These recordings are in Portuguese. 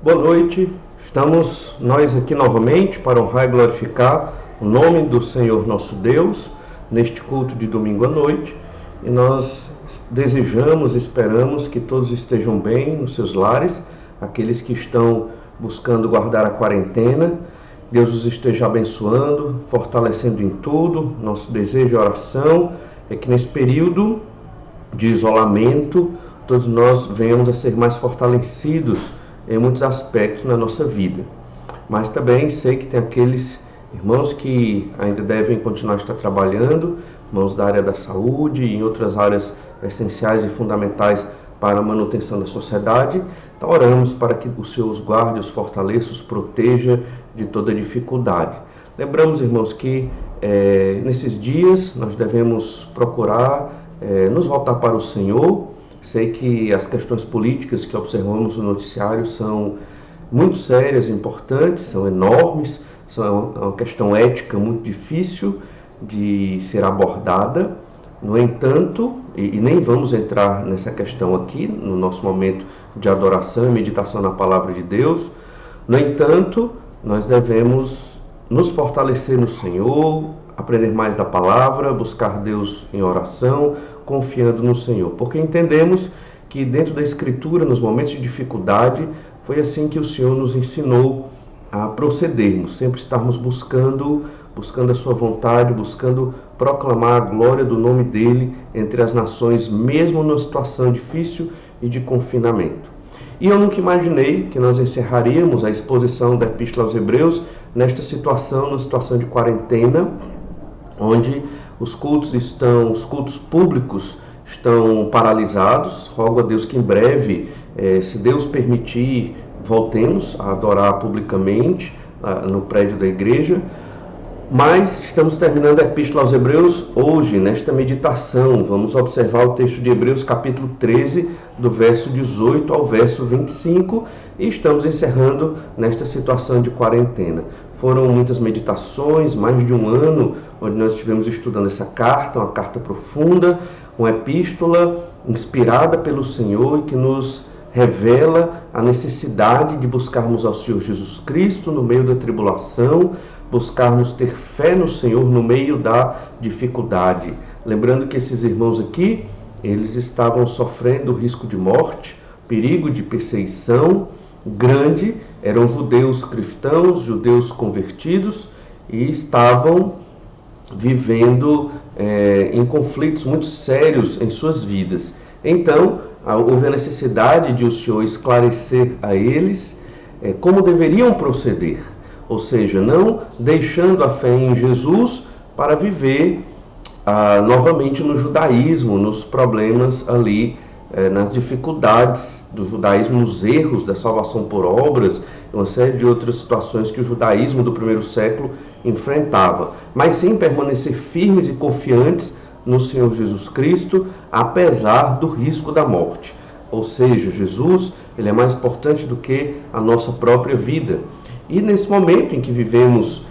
Boa noite, estamos nós aqui novamente para honrar e glorificar o nome do Senhor nosso Deus, neste culto de domingo à noite, e nós desejamos, esperamos que todos estejam bem nos seus lares, aqueles que estão buscando guardar a quarentena, Deus os esteja abençoando, fortalecendo em tudo. Nosso desejo e oração é que nesse período de isolamento, todos nós venhamos a ser mais fortalecidos em muitos aspectos na nossa vida. Mas também sei que tem aqueles irmãos que ainda devem continuar a estar trabalhando, irmãos da área da saúde e em outras áreas essenciais e fundamentais para a manutenção da sociedade. Então oramos para que o Senhor os guarde, os fortaleça, os proteja de toda dificuldade. Lembramos, irmãos, que nesses dias nós devemos procurar nos voltar para o Senhor. Sei que as questões políticas que observamos no noticiário são muito sérias, importantes, são enormes, são uma questão ética muito difícil de ser abordada. No entanto, e nem vamos entrar nessa questão aqui, no nosso momento de adoração e meditação na Palavra de Deus, no entanto, nós devemos nos fortalecer no Senhor, aprender mais da Palavra, buscar Deus em oração, confiando no Senhor, porque entendemos que dentro da Escritura, nos momentos de dificuldade, foi assim que o Senhor nos ensinou a procedermos, sempre estarmos buscando a sua vontade, buscando proclamar a glória do nome dele entre as nações, mesmo numa situação difícil e de confinamento. E eu nunca imaginei que nós encerraríamos a exposição da Epístola aos Hebreus nesta situação, numa situação de quarentena, onde os cultos públicos estão paralisados. Rogo a Deus que em breve, se Deus permitir, voltemos a adorar publicamente no prédio da igreja. Mas estamos terminando a Epístola aos Hebreus hoje, nesta meditação. Vamos observar o texto de Hebreus capítulo 13, do verso 18 ao verso 25, e estamos encerrando nesta situação de quarentena. Foram muitas meditações, mais de um ano, onde nós estivemos estudando essa carta, uma carta profunda, uma epístola inspirada pelo Senhor e que nos revela a necessidade de buscarmos ao Senhor Jesus Cristo no meio da tribulação, buscarmos ter fé no Senhor no meio da dificuldade. Lembrando que esses irmãos aqui, eles estavam sofrendo risco de morte, perigo de perseguição grande, eram judeus cristãos, judeus convertidos, e estavam vivendo em conflitos muito sérios em suas vidas. Então, houve a necessidade de o Senhor esclarecer a eles como deveriam proceder, ou seja, não deixando a fé em Jesus para viver novamente no judaísmo, nos problemas ali, nas dificuldades do judaísmo, nos erros da salvação por obras, uma série de outras situações que o judaísmo do primeiro século enfrentava, mas sim permanecer firmes e confiantes no Senhor Jesus Cristo, apesar do risco da morte. Ou seja, Jesus, ele é mais importante do que a nossa própria vida. E nesse momento em que vivemos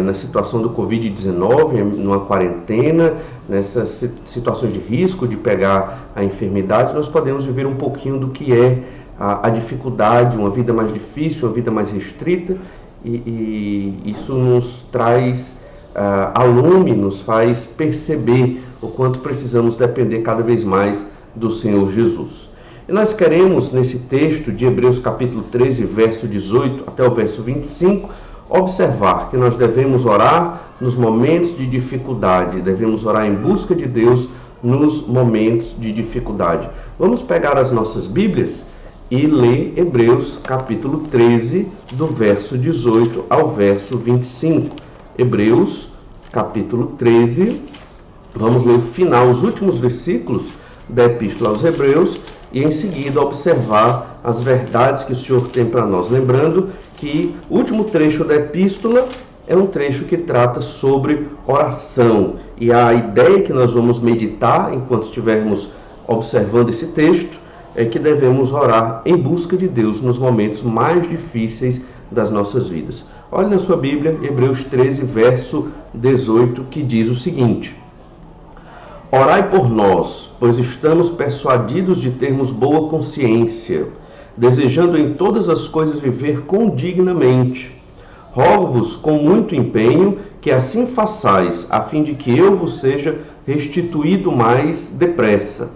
na situação do Covid-19, numa quarentena, nessas situações de risco de pegar a enfermidade, nós podemos viver um pouquinho do que é a dificuldade, uma vida mais difícil, uma vida mais restrita, e isso nos traz a lume, nos faz perceber o quanto precisamos depender cada vez mais do Senhor Jesus. E nós queremos, nesse texto de Hebreus capítulo 13, verso 18 até o verso 25, observar que nós devemos orar nos momentos de dificuldade, devemos orar em busca de Deus nos momentos de dificuldade. Vamos pegar as nossas Bíblias e ler Hebreus capítulo 13, do verso 18 ao verso 25. Hebreus capítulo 13, vamos ler o final, os últimos versículos da Epístola aos Hebreus, e em seguida observar as verdades que o Senhor tem para nós. Lembrando que o último trecho da Epístola é um trecho que trata sobre oração. E a ideia que nós vamos meditar enquanto estivermos observando esse texto é que devemos orar em busca de Deus nos momentos mais difíceis das nossas vidas. Olhe na sua Bíblia, Hebreus 13, verso 18, que diz o seguinte: Orai por nós, pois estamos persuadidos de termos boa consciência. desejando em todas as coisas viver condignamente. Rogo-vos com muito empenho que assim façais, a fim de que eu vos seja restituído mais depressa.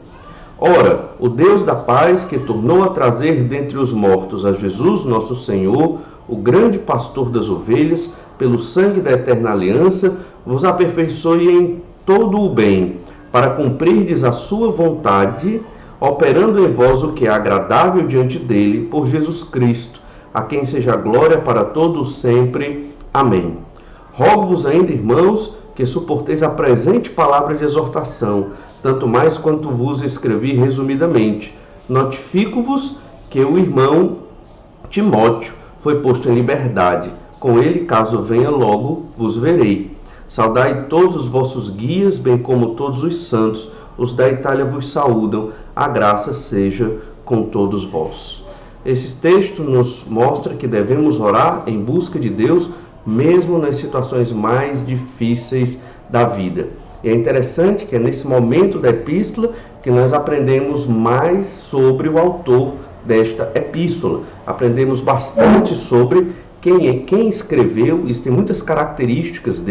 Ora, o Deus da paz, que tornou a trazer dentre os mortos a Jesus, nosso Senhor, o grande pastor das ovelhas, pelo sangue da eterna aliança, vos aperfeiçoe em todo o bem, para cumprirdes a sua vontade, operando em vós o que é agradável diante dele, por Jesus Cristo, a quem seja glória para todos sempre. Amém. Rogo-vos ainda, irmãos, que suporteis a presente palavra de exortação, tanto mais quanto vos escrevi resumidamente. Notifico-vos que o irmão Timóteo foi posto em liberdade. Com ele, caso venha logo, vos verei. Saudai todos os vossos guias, bem como todos os santos. Os da Itália vos saúdam. A graça seja com todos vós. Esse texto nos mostra que devemos orar em busca de Deus, mesmo nas situações mais difíceis da vida. E é interessante que é nesse momento da epístola que nós aprendemos mais sobre o autor desta epístola. Aprendemos bastante sobre quem escreveu. Isso tem muitas características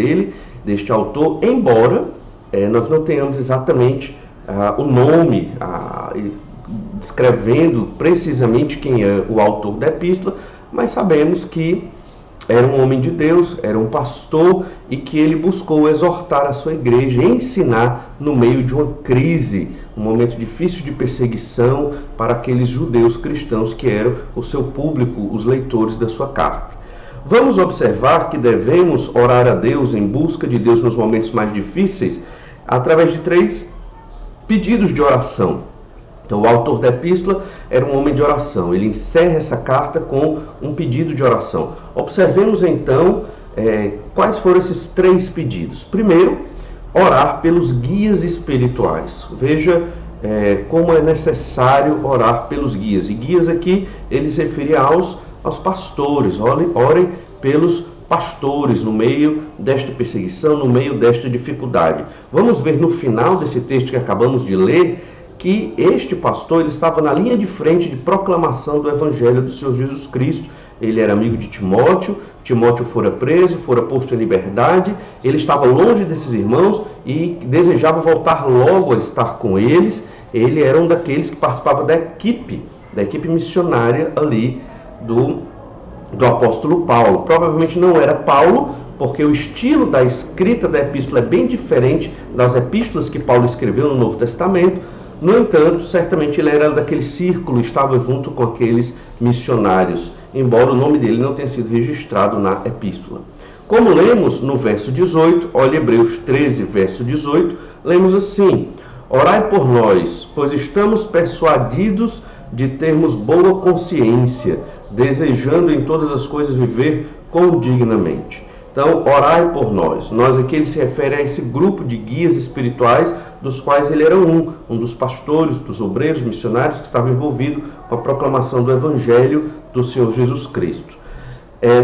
deste autor, embora nós não tenhamos exatamente o nome descrevendo precisamente quem é o autor da epístola, mas sabemos que era um homem de Deus, era um pastor, e que ele buscou exortar a sua igreja, ensinar no meio de uma crise, um momento difícil de perseguição para aqueles judeus cristãos que eram o seu público, os leitores da sua carta. Vamos observar que devemos orar a Deus, em busca de Deus nos momentos mais difíceis, através de 3 pedidos de oração. Então, o autor da epístola era um homem de oração. Ele encerra essa carta com um pedido de oração. Observemos, então, quais foram esses 3 pedidos. Primeiro, orar pelos guias espirituais. Veja como é necessário orar pelos guias. E guias aqui, ele se referia aos pastores. Orem pelos pastores no meio desta perseguição, no meio desta dificuldade. Vamos ver no final desse texto que acabamos de ler, que este pastor ele estava na linha de frente de proclamação do Evangelho do Senhor Jesus Cristo. Ele era amigo de Timóteo. Timóteo fora preso, fora posto em liberdade. Ele estava longe desses irmãos e desejava voltar logo a estar com eles. Ele era um daqueles que participava da equipe missionária ali do apóstolo Paulo. Provavelmente não era Paulo, porque o estilo da escrita da epístola é bem diferente das epístolas que Paulo escreveu no Novo Testamento. No entanto, certamente ele era daquele círculo, estava junto com aqueles missionários, embora o nome dele não tenha sido registrado na epístola. Como lemos no verso 18, olha Hebreus 13, verso 18, lemos assim: Orai por nós, pois estamos persuadidos de termos boa consciência, desejando em todas as coisas viver condignamente. Então, orai por nós. Nós aqui ele se refere a esse grupo de guias espirituais, dos quais ele era um dos pastores, dos obreiros, missionários que estava envolvido com a proclamação do Evangelho do Senhor Jesus Cristo.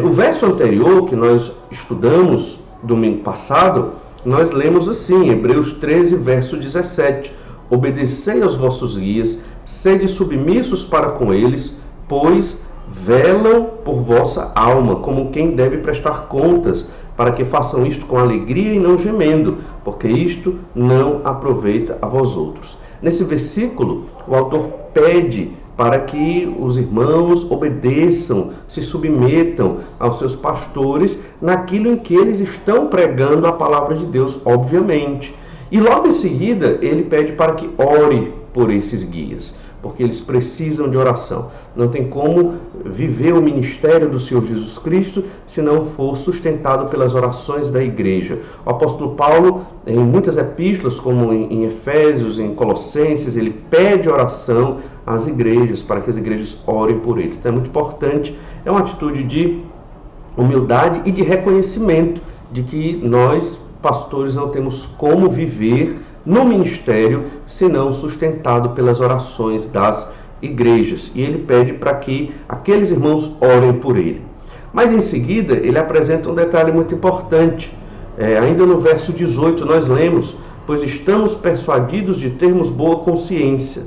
No verso anterior, que nós estudamos domingo passado, nós lemos assim, Hebreus 13, verso 17: Obedecei aos vossos guias, sede submissos para com eles, pois velam por vossa alma, como quem deve prestar contas, para que façam isto com alegria e não gemendo, porque isto não aproveita a vós outros. Nesse versículo, o autor pede para que os irmãos obedeçam, se submetam aos seus pastores naquilo em que eles estão pregando a palavra de Deus, obviamente. E logo em seguida, ele pede para que ore por esses guias, porque eles precisam de oração. Não tem como viver o ministério do Senhor Jesus Cristo se não for sustentado pelas orações da igreja. O apóstolo Paulo, em muitas epístolas, como em Efésios, em Colossenses, ele pede oração às igrejas, para que as igrejas orem por eles. Então é muito importante, é uma atitude de humildade e de reconhecimento de que nós, pastores, não temos como viver no ministério, senão sustentado pelas orações das igrejas. E ele pede para que aqueles irmãos orem por ele. Mas em seguida, ele apresenta um detalhe muito importante. Ainda no verso 18 nós lemos: Pois estamos persuadidos de termos boa consciência,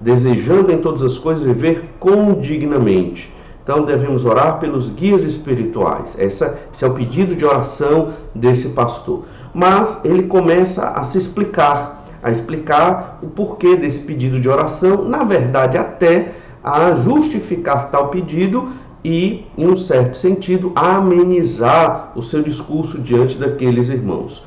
desejando em todas as coisas viver condignamente. Então devemos orar pelos guias espirituais. Esse é o pedido de oração desse pastor. Mas ele começa a explicar o porquê desse pedido de oração, na verdade até a justificar tal pedido e, em um certo sentido, a amenizar o seu discurso diante daqueles irmãos.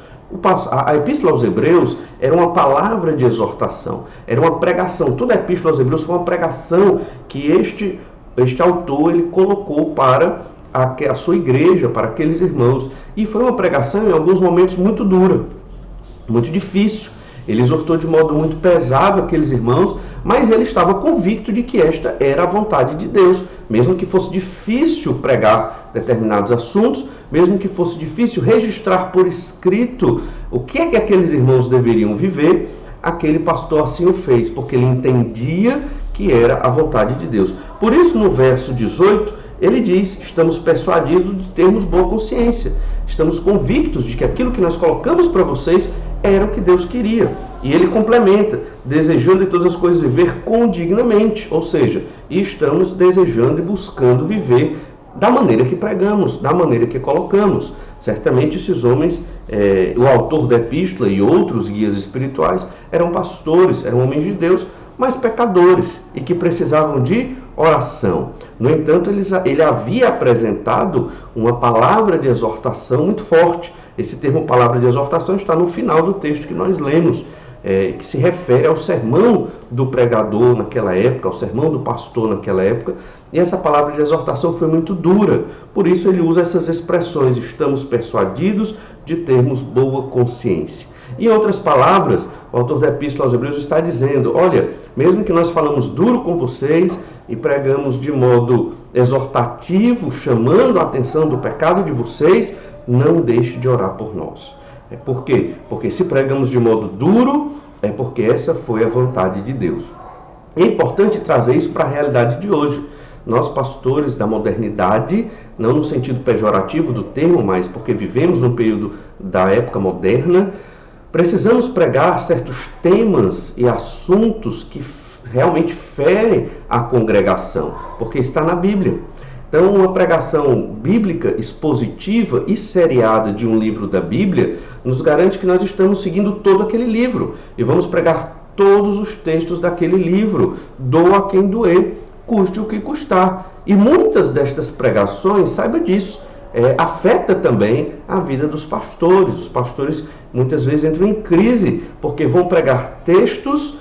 A Epístola aos Hebreus era uma palavra de exortação, era uma pregação. Toda a Epístola aos Hebreus foi uma pregação que este autor ele colocou para a sua igreja, para aqueles irmãos. E foi uma pregação, em alguns momentos, muito dura, muito difícil. Ele exortou de modo muito pesado aqueles irmãos, mas ele estava convicto de que esta era a vontade de Deus. Mesmo que fosse difícil pregar determinados assuntos, mesmo que fosse difícil registrar por escrito o que é que aqueles irmãos deveriam viver, aquele pastor assim o fez, porque ele entendia que era a vontade de Deus. Por isso, no verso 18, ele diz: estamos persuadidos de termos boa consciência. Estamos convictos de que aquilo que nós colocamos para vocês era o que Deus queria. E ele complementa: desejando em todas as coisas viver condignamente. Ou seja, estamos desejando e buscando viver da maneira que pregamos, da maneira que colocamos. Certamente esses homens, o autor da epístola e outros guias espirituais, eram pastores, eram homens de Deus, mas pecadores e que precisavam de oração. No entanto, ele havia apresentado uma palavra de exortação muito forte. Esse termo palavra de exortação está no final do texto que nós lemos, que se refere ao sermão do pregador naquela época, ao sermão do pastor naquela época. E essa palavra de exortação foi muito dura. Por isso ele usa essas expressões: estamos persuadidos de termos boa consciência. Em outras palavras, o autor da Epístola aos Hebreus está dizendo: olha, mesmo que nós falamos duro com vocês e pregamos de modo exortativo, chamando a atenção do pecado de vocês, não deixe de orar por nós. Por quê? Porque se pregamos de modo duro, é porque essa foi a vontade de Deus. É importante trazer isso para a realidade de hoje. Nós, pastores da modernidade, não no sentido pejorativo do termo, mas porque vivemos num período da época moderna, precisamos pregar certos temas e assuntos que realmente ferem a congregação, porque está na Bíblia. Então, uma pregação bíblica, expositiva e seriada de um livro da Bíblia nos garante que nós estamos seguindo todo aquele livro e vamos pregar todos os textos daquele livro, doa quem doer, custe o que custar. E muitas destas pregações, saiba disso, afeta também a vida dos pastores. Os pastores muitas vezes entram em crise porque vão pregar textos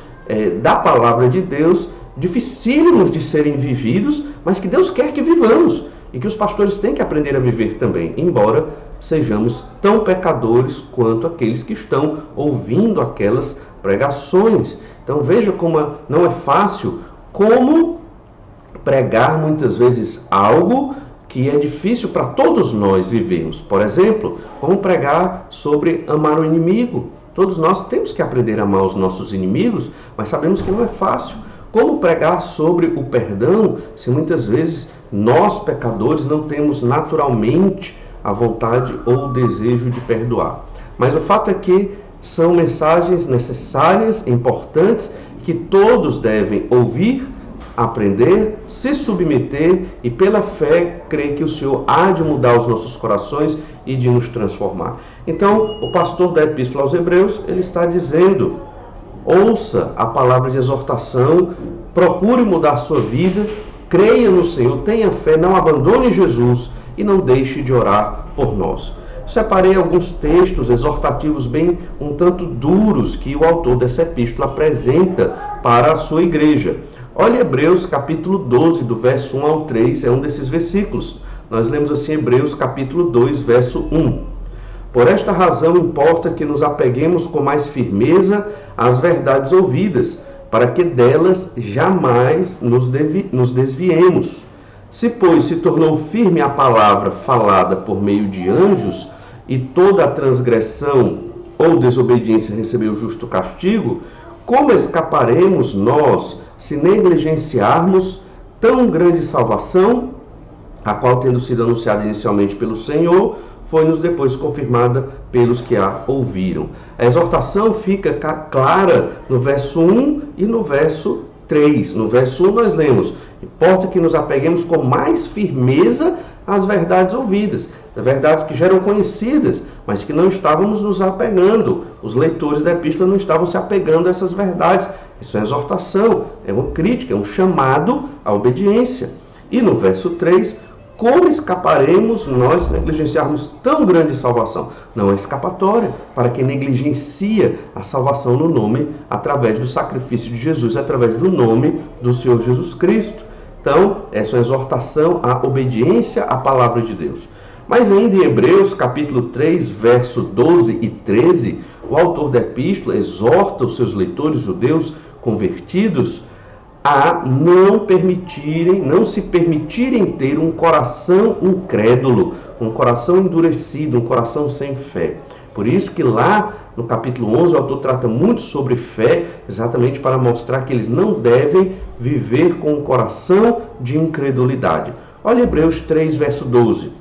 da palavra de Deus, dificílimos de serem vividos, mas que Deus quer que vivamos e que os pastores têm que aprender a viver também, embora sejamos tão pecadores quanto aqueles que estão ouvindo aquelas pregações. Então veja como não é fácil, como pregar muitas vezes algo que é difícil para todos nós vivermos. Por exemplo, como pregar sobre amar o inimigo. Todos nós temos que aprender a amar os nossos inimigos, mas sabemos que não é fácil. Como pregar sobre o perdão, se muitas vezes nós, pecadores, não temos naturalmente a vontade ou o desejo de perdoar? Mas o fato é que são mensagens necessárias, importantes, que todos devem ouvir, aprender, se submeter e pela fé crer que o Senhor há de mudar os nossos corações e de nos transformar. Então, o pastor da Epístola aos Hebreus, ele está dizendo: ouça a palavra de exortação, procure mudar a sua vida, creia no Senhor, tenha fé, não abandone Jesus e não deixe de orar por nós. Separei alguns textos exortativos bem um tanto duros que o autor dessa epístola apresenta para a sua igreja. Olha Hebreus capítulo 12, do verso 1 ao 3, é um desses versículos. Nós lemos assim Hebreus capítulo 2, verso 1. Por esta razão importa que nos apeguemos com mais firmeza às verdades ouvidas, para que delas jamais nos desviemos. Se, pois, se tornou firme a palavra falada por meio de anjos, e toda a transgressão ou desobediência recebeu justo castigo, como escaparemos nós se negligenciarmos tão grande salvação, a qual, tendo sido anunciada inicialmente pelo Senhor, foi-nos depois confirmada pelos que a ouviram? A exortação fica clara no verso 1 e no verso 3. No verso 1 nós lemos: importa que nos apeguemos com mais firmeza às verdades ouvidas, as verdades que já eram conhecidas, mas que não estávamos nos apegando. Os leitores da epístola não estavam se apegando a essas verdades. Isso é exortação, é uma crítica, é um chamado à obediência. E no verso 3, como escaparemos nós se negligenciarmos tão grande salvação? Não é escapatória para quem negligencia a salvação no nome, através do sacrifício de Jesus, através do nome do Senhor Jesus Cristo. Então, essa é uma exortação à obediência à palavra de Deus. Mas ainda em Hebreus, capítulo 3, verso 12 e 13, o autor da epístola exorta os seus leitores judeus convertidos a não se permitirem ter um coração incrédulo, um coração endurecido, um coração sem fé. Por isso que lá no capítulo 11 o autor trata muito sobre fé, exatamente para mostrar que eles não devem viver com um coração de incredulidade. Olha Hebreus 3, verso 12.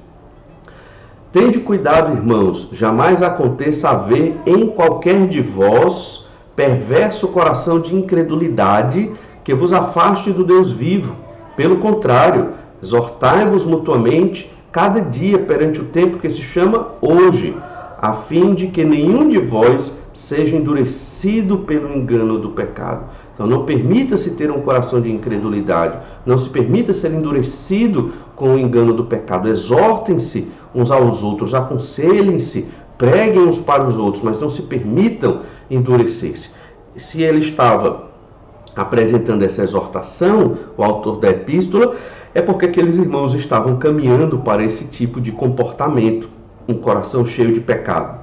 Tende cuidado, irmãos, jamais aconteça haver em qualquer de vós perverso coração de incredulidade que vos afaste do Deus vivo. Pelo contrário, exortai-vos mutuamente cada dia perante o tempo que se chama hoje, a fim de que nenhum de vós seja endurecido pelo engano do pecado. Então não permita-se ter um coração de incredulidade, não se permita ser endurecido com o engano do pecado. Exortem-se uns aos outros, aconselhem-se, preguem uns para os outros, mas não se permitam endurecer-se. Se ele estava apresentando essa exortação, o autor da epístola, é porque aqueles irmãos estavam caminhando para esse tipo de comportamento, um coração cheio de pecado.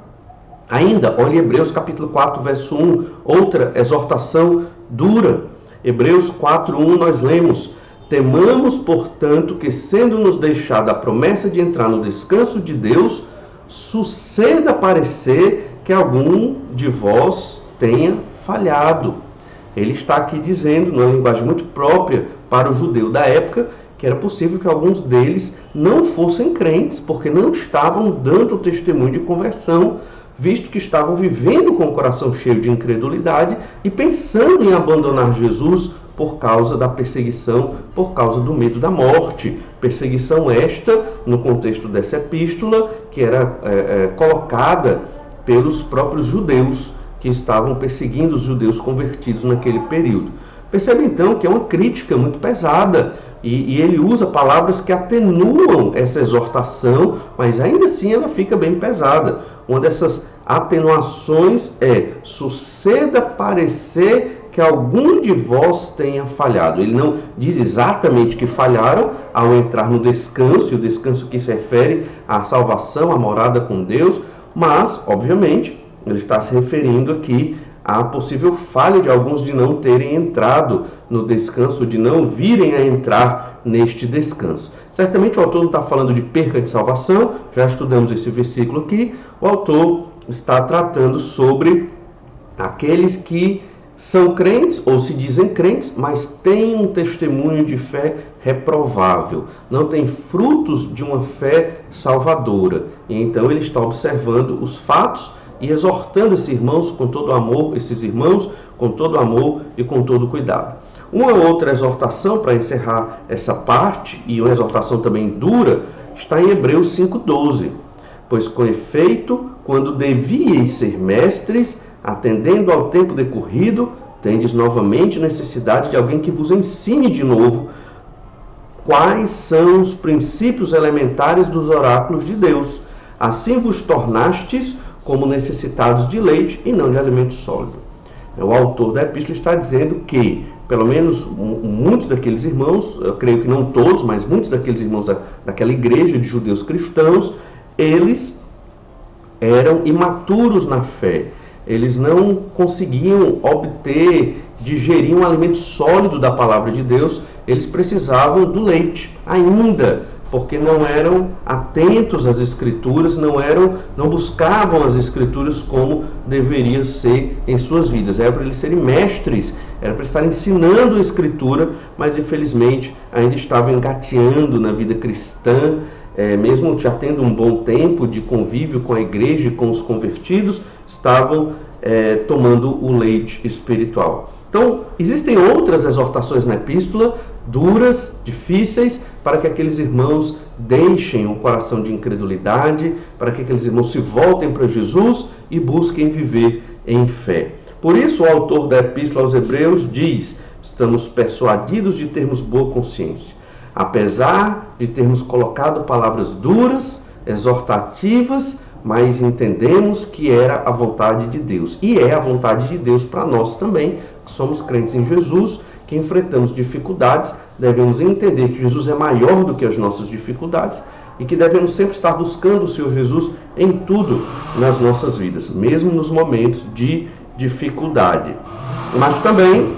Ainda, olha Hebreus capítulo 4, verso 1, outra exortação dura. Hebreus 4, 1, nós lemos: temamos, portanto, que sendo-nos deixada a promessa de entrar no descanso de Deus, suceda parecer que algum de vós tenha falhado. Ele está aqui dizendo, numa linguagem muito própria para o judeu da época, que era possível que alguns deles não fossem crentes, porque não estavam dando o testemunho de conversão, visto que estavam vivendo com o coração cheio de incredulidade e pensando em abandonar Jesus por causa da perseguição, por causa do medo da morte. Perseguição esta, no contexto dessa epístola, que era colocada pelos próprios judeus, que estavam perseguindo os judeus convertidos naquele período. Percebe então que é uma crítica muito pesada, e ele usa palavras que atenuam essa exortação, mas ainda assim ela fica bem pesada. Uma dessas atenuações é: suceda parecer que algum de vós tenha falhado. Ele não diz exatamente que falharam ao entrar no descanso, e o descanso que se refere à salvação, à morada com Deus, mas, obviamente, ele está se referindo aqui à possível falha de alguns de não terem entrado no descanso, de não virem a entrar neste descanso. Certamente o autor não está falando de perca de salvação, já estudamos esse versículo aqui. O autor está tratando sobre aqueles que são crentes ou se dizem crentes, mas têm um testemunho de fé reprovável, não têm frutos de uma fé salvadora. E então ele está observando os fatos e exortando esses irmãos com todo amor, e com todo cuidado. Uma outra exortação para encerrar essa parte, e uma exortação também dura, está em Hebreus 5,12. Pois com efeito, quando devíeis ser mestres, atendendo ao tempo decorrido, tendes novamente necessidade de alguém que vos ensine de novo quais são os princípios elementares dos oráculos de Deus. Assim vos tornastes como necessitados de leite e não de alimento sólido. O autor da epístola está dizendo que, pelo menos muitos daqueles irmãos, eu creio que não todos, mas muitos daqueles irmãos daquela igreja de judeus cristãos, eles eram imaturos na fé. Eles não conseguiam digerir um alimento sólido da palavra de Deus. Eles precisavam do leite ainda, porque não eram atentos às Escrituras, não buscavam as Escrituras como deveria ser em suas vidas. Era para eles serem mestres, era para estar ensinando a Escritura, mas infelizmente ainda estavam engateando na vida cristã, mesmo já tendo um bom tempo de convívio com a igreja e com os convertidos, estavam tomando o leite espiritual. Então, existem outras exortações na epístola, duras, difíceis, para que aqueles irmãos deixem um coração de incredulidade, para que aqueles irmãos se voltem para Jesus e busquem viver em fé. Por isso, o autor da epístola aos Hebreus diz: estamos persuadidos de termos boa consciência, apesar de termos colocado palavras duras, exortativas, mas entendemos que era a vontade de Deus. E é a vontade de Deus para nós também, que somos crentes em Jesus, que enfrentamos dificuldades, devemos entender que Jesus é maior do que as nossas dificuldades e que devemos sempre estar buscando o Senhor Jesus em tudo nas nossas vidas, mesmo nos momentos de dificuldade. Mas também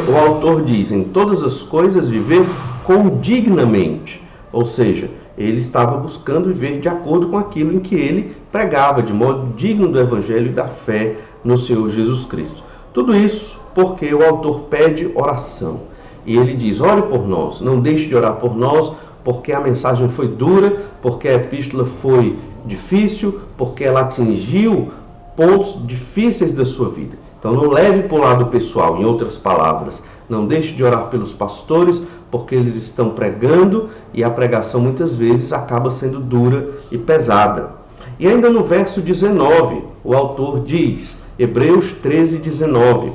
o autor diz: em todas as coisas viver condignamente, ou seja, ele estava buscando viver de acordo com aquilo em que ele pregava, de modo digno do Evangelho e da fé no Senhor Jesus Cristo. Tudo isso porque o autor pede oração. E ele diz: ore por nós, não deixe de orar por nós, porque a mensagem foi dura, porque a epístola foi difícil, porque ela atingiu pontos difíceis da sua vida. Então não leve para o lado pessoal, em outras palavras. Não deixe de orar pelos pastores, porque eles estão pregando e a pregação muitas vezes acaba sendo dura e pesada. E ainda no verso 19, o autor diz, Hebreus 13, 19: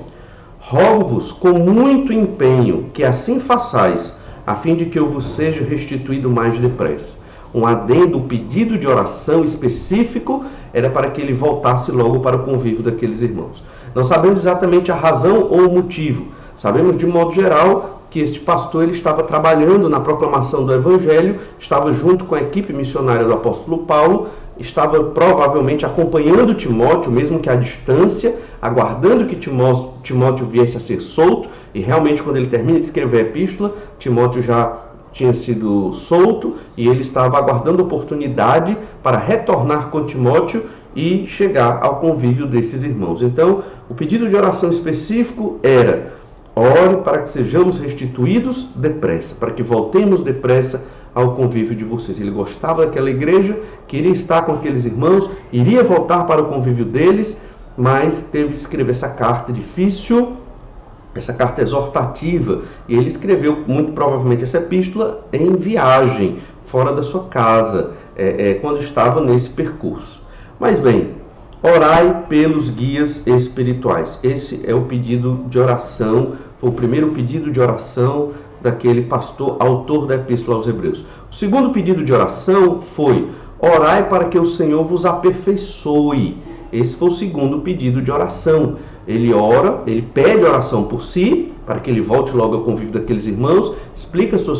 rogo-vos com muito empenho que assim façais, a fim de que eu vos seja restituído mais depressa. Um adendo, um pedido de oração específico era para que ele voltasse logo para o convívio daqueles irmãos. Não sabemos exatamente a razão ou o motivo. Sabemos de modo geral que este pastor ele estava trabalhando na proclamação do Evangelho, estava junto com a equipe missionária do apóstolo Paulo, estava provavelmente acompanhando Timóteo, mesmo que à distância, aguardando que Timóteo viesse a ser solto, e realmente quando ele termina de escrever a epístola, Timóteo já tinha sido solto, e ele estava aguardando a oportunidade para retornar com Timóteo e chegar ao convívio desses irmãos. Então, o pedido de oração específico era: ore para que sejamos restituídos depressa, para que voltemos depressa ao convívio de vocês. Ele gostava daquela igreja, queria estar com aqueles irmãos, iria voltar para o convívio deles, mas teve que escrever essa carta difícil, essa carta exortativa, e ele escreveu muito provavelmente essa epístola em viagem, fora da sua casa, quando estava nesse percurso. Mas bem, orai pelos guias espirituais. Esse é o pedido de oração, foi o primeiro pedido de oração daquele pastor, autor da Epístola aos Hebreus. O segundo pedido de oração foi: orai para que o Senhor vos aperfeiçoe. Esse foi o segundo pedido de oração. Ele ora, ele pede oração por si, para que ele volte logo ao convívio daqueles irmãos, explica a sua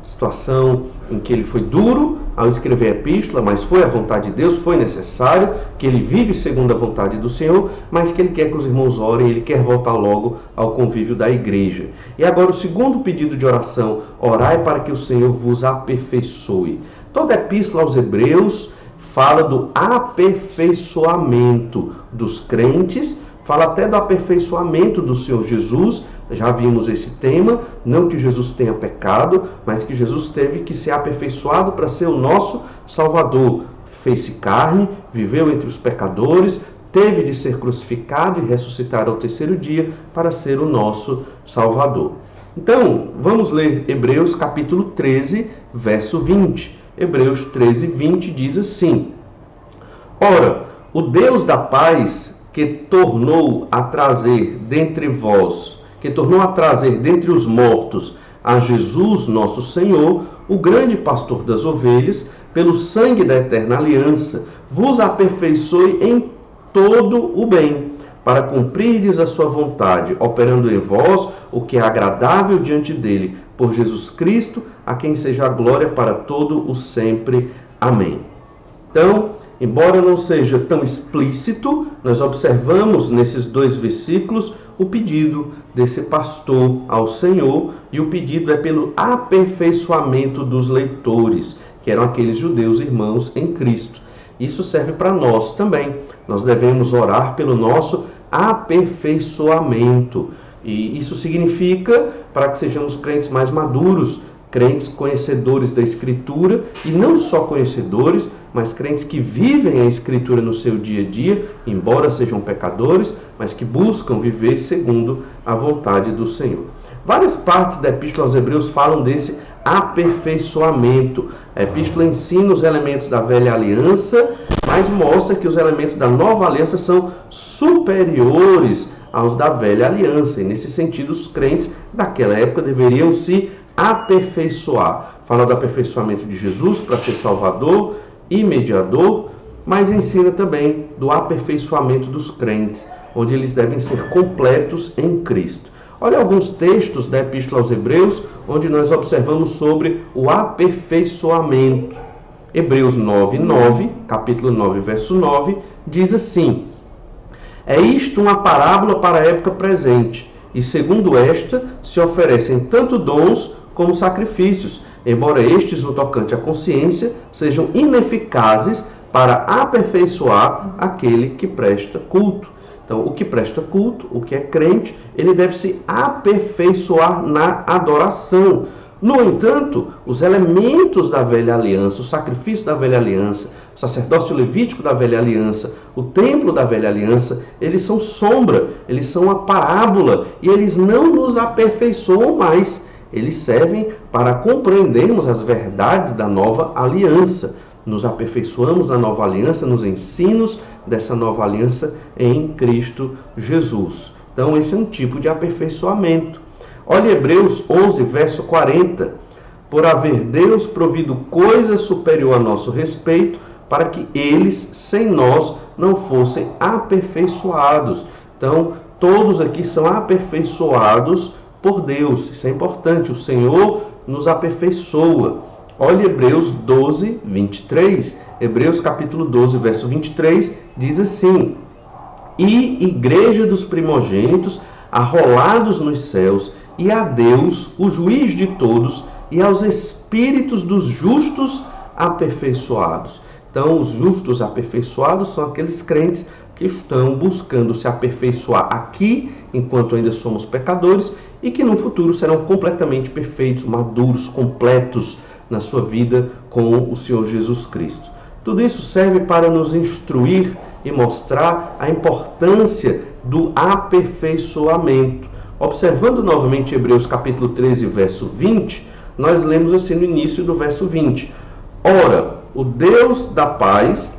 situação em que ele foi duro ao escrever a epístola, mas foi a vontade de Deus, foi necessário, que ele vive segundo a vontade do Senhor, mas que ele quer que os irmãos orem, ele quer voltar logo ao convívio da igreja. E agora o segundo pedido de oração: orai para que o Senhor vos aperfeiçoe. Toda a epístola aos Hebreus fala do aperfeiçoamento dos crentes, fala até do aperfeiçoamento do Senhor Jesus. Já vimos esse tema, não que Jesus tenha pecado, mas que Jesus teve que ser aperfeiçoado para ser o nosso Salvador. Fez-se carne, viveu entre os pecadores, teve de ser crucificado e ressuscitar ao terceiro dia para ser o nosso Salvador. Então, vamos ler Hebreus capítulo 13, verso 20. Hebreus 13, 20 diz assim: ora, o Deus da paz, que tornou a trazer dentre os mortos a Jesus nosso Senhor, o grande pastor das ovelhas, pelo sangue da eterna aliança, vos aperfeiçoe em todo o bem, para cumprirdes a sua vontade, operando em vós o que é agradável diante dele, por Jesus Cristo, a quem seja a glória para todo o sempre. Amém. Então, embora não seja tão explícito, nós observamos nesses dois versículos o pedido desse pastor ao Senhor, e o pedido é pelo aperfeiçoamento dos leitores, que eram aqueles judeus irmãos em Cristo. Isso serve para nós também. Nós devemos orar pelo nosso aperfeiçoamento. E isso significa para que sejamos crentes mais maduros, crentes conhecedores da Escritura, e não só conhecedores, mas crentes que vivem a Escritura no seu dia a dia, embora sejam pecadores, mas que buscam viver segundo a vontade do Senhor. Várias partes da Epístola aos Hebreus falam desse aperfeiçoamento. A Epístola ensina os elementos da velha aliança, mas mostra que os elementos da nova aliança são superiores aos da velha aliança. E nesse sentido, os crentes daquela época deveriam se aperfeiçoar. Fala do aperfeiçoamento de Jesus para ser Salvador e mediador, mas ensina também do aperfeiçoamento dos crentes, onde eles devem ser completos em Cristo. Olha alguns textos da Epístola aos Hebreus, onde nós observamos sobre o aperfeiçoamento. Hebreus 9:9, capítulo 9, verso 9, diz assim: é isto uma parábola para a época presente, e segundo esta se oferecem tanto dons como sacrifícios, embora estes, no tocante à consciência, sejam ineficazes para aperfeiçoar aquele que presta culto. Então, o que presta culto, o que é crente, ele deve se aperfeiçoar na adoração. No entanto, os elementos da velha aliança, o sacrifício da velha aliança, o sacerdócio levítico da velha aliança, o templo da velha aliança, eles são sombra, eles são uma parábola e eles não nos aperfeiçoam mais. Eles servem para compreendermos as verdades da nova aliança. Nos aperfeiçoamos na nova aliança, nos ensinos dessa nova aliança em Cristo Jesus. Então, esse é um tipo de aperfeiçoamento. Olha Hebreus 11, verso 40. Por haver Deus provido coisa superior a nosso respeito, para que eles, sem nós, não fossem aperfeiçoados. Então, todos aqui são aperfeiçoados por Deus. Isso é importante. O Senhor nos aperfeiçoa. Olha Hebreus 12, 23. Hebreus capítulo 12, verso 23, diz assim: e igreja dos primogênitos, arrolados nos céus, e a Deus, o juiz de todos, e aos espíritos dos justos aperfeiçoados. Então, os justos aperfeiçoados são aqueles crentes que estão buscando se aperfeiçoar aqui, enquanto ainda somos pecadores, e que no futuro serão completamente perfeitos, maduros, completos na sua vida com o Senhor Jesus Cristo. Tudo isso serve para nos instruir e mostrar a importância do aperfeiçoamento. Observando novamente Hebreus capítulo 13, verso 20, nós lemos assim no início do verso 20. Ora, o Deus da paz,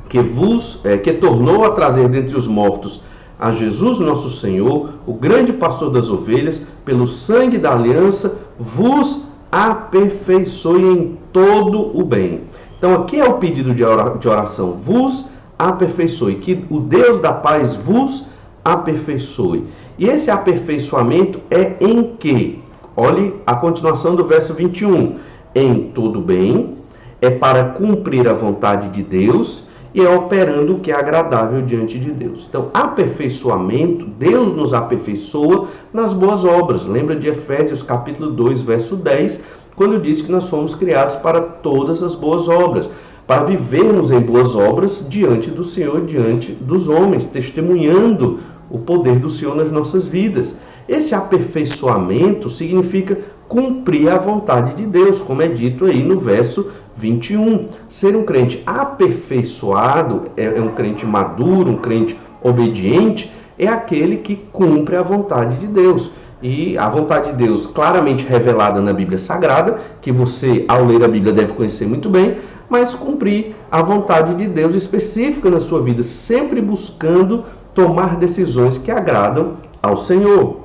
que tornou a trazer dentre os mortos a Jesus nosso Senhor, o grande pastor das ovelhas, pelo sangue da aliança, vos aperfeiçoe em todo o bem. Então aqui é o pedido de oração, vos aperfeiçoe, que o Deus da paz vos aperfeiçoe. E esse aperfeiçoamento é em que? Olhe a continuação do verso 21. Em todo bem, é para cumprir a vontade de Deus e é operando o que é agradável diante de Deus. Então, aperfeiçoamento, Deus nos aperfeiçoa nas boas obras. Lembra de Efésios capítulo 2, verso 10, quando diz que nós fomos criados para todas as boas obras, para vivermos em boas obras diante do Senhor, diante dos homens, testemunhando o poder do Senhor nas nossas vidas. Esse aperfeiçoamento significa cumprir a vontade de Deus, como é dito aí no verso 21. Ser um crente aperfeiçoado, é um crente maduro, um crente obediente, é aquele que cumpre a vontade de Deus. E a vontade de Deus claramente revelada na Bíblia Sagrada, que você, ao ler a Bíblia, deve conhecer muito bem, mas cumprir a vontade de Deus específica na sua vida, sempre buscando tomar decisões que agradam ao Senhor.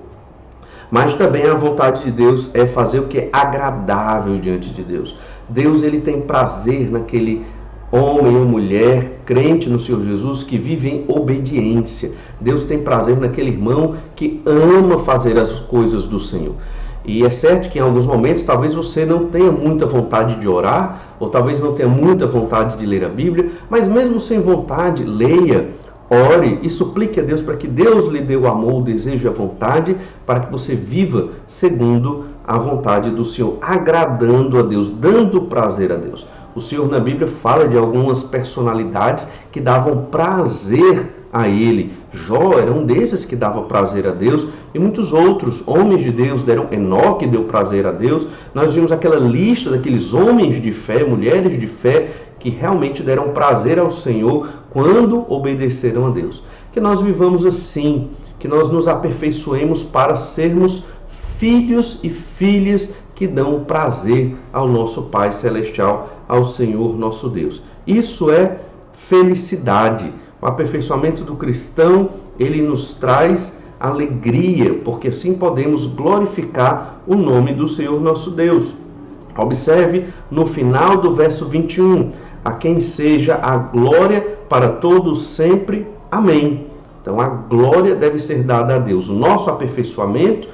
Mas também a vontade de Deus é fazer o que é agradável diante de Deus. Deus, ele tem prazer naquele homem ou mulher crente no Senhor Jesus que vive em obediência. Deus tem prazer naquele irmão que ama fazer as coisas do Senhor. E é certo que em alguns momentos talvez você não tenha muita vontade de orar, ou talvez não tenha muita vontade de ler a Bíblia, mas mesmo sem vontade, leia, ore e suplique a Deus para que Deus lhe dê o amor, o desejo e a vontade para que você viva segundo a vontade do Senhor, agradando a Deus, dando prazer a Deus. O Senhor na Bíblia fala de algumas personalidades que davam prazer a Ele. Jó era um desses que dava prazer a Deus, e muitos outros homens de Deus deram. Enoque deu prazer a Deus. Nós vimos aquela lista daqueles homens de fé, mulheres de fé, que realmente deram prazer ao Senhor quando obedeceram a Deus. Que nós vivamos assim, que nós nos aperfeiçoemos para sermos filhos e filhas que dão prazer ao nosso Pai Celestial, ao Senhor nosso Deus. Isso é felicidade. O aperfeiçoamento do cristão, ele nos traz alegria, porque assim podemos glorificar o nome do Senhor nosso Deus. Observe no final do verso 21, a quem seja a glória para todos sempre. Amém. Então a glória deve ser dada a Deus. O nosso aperfeiçoamento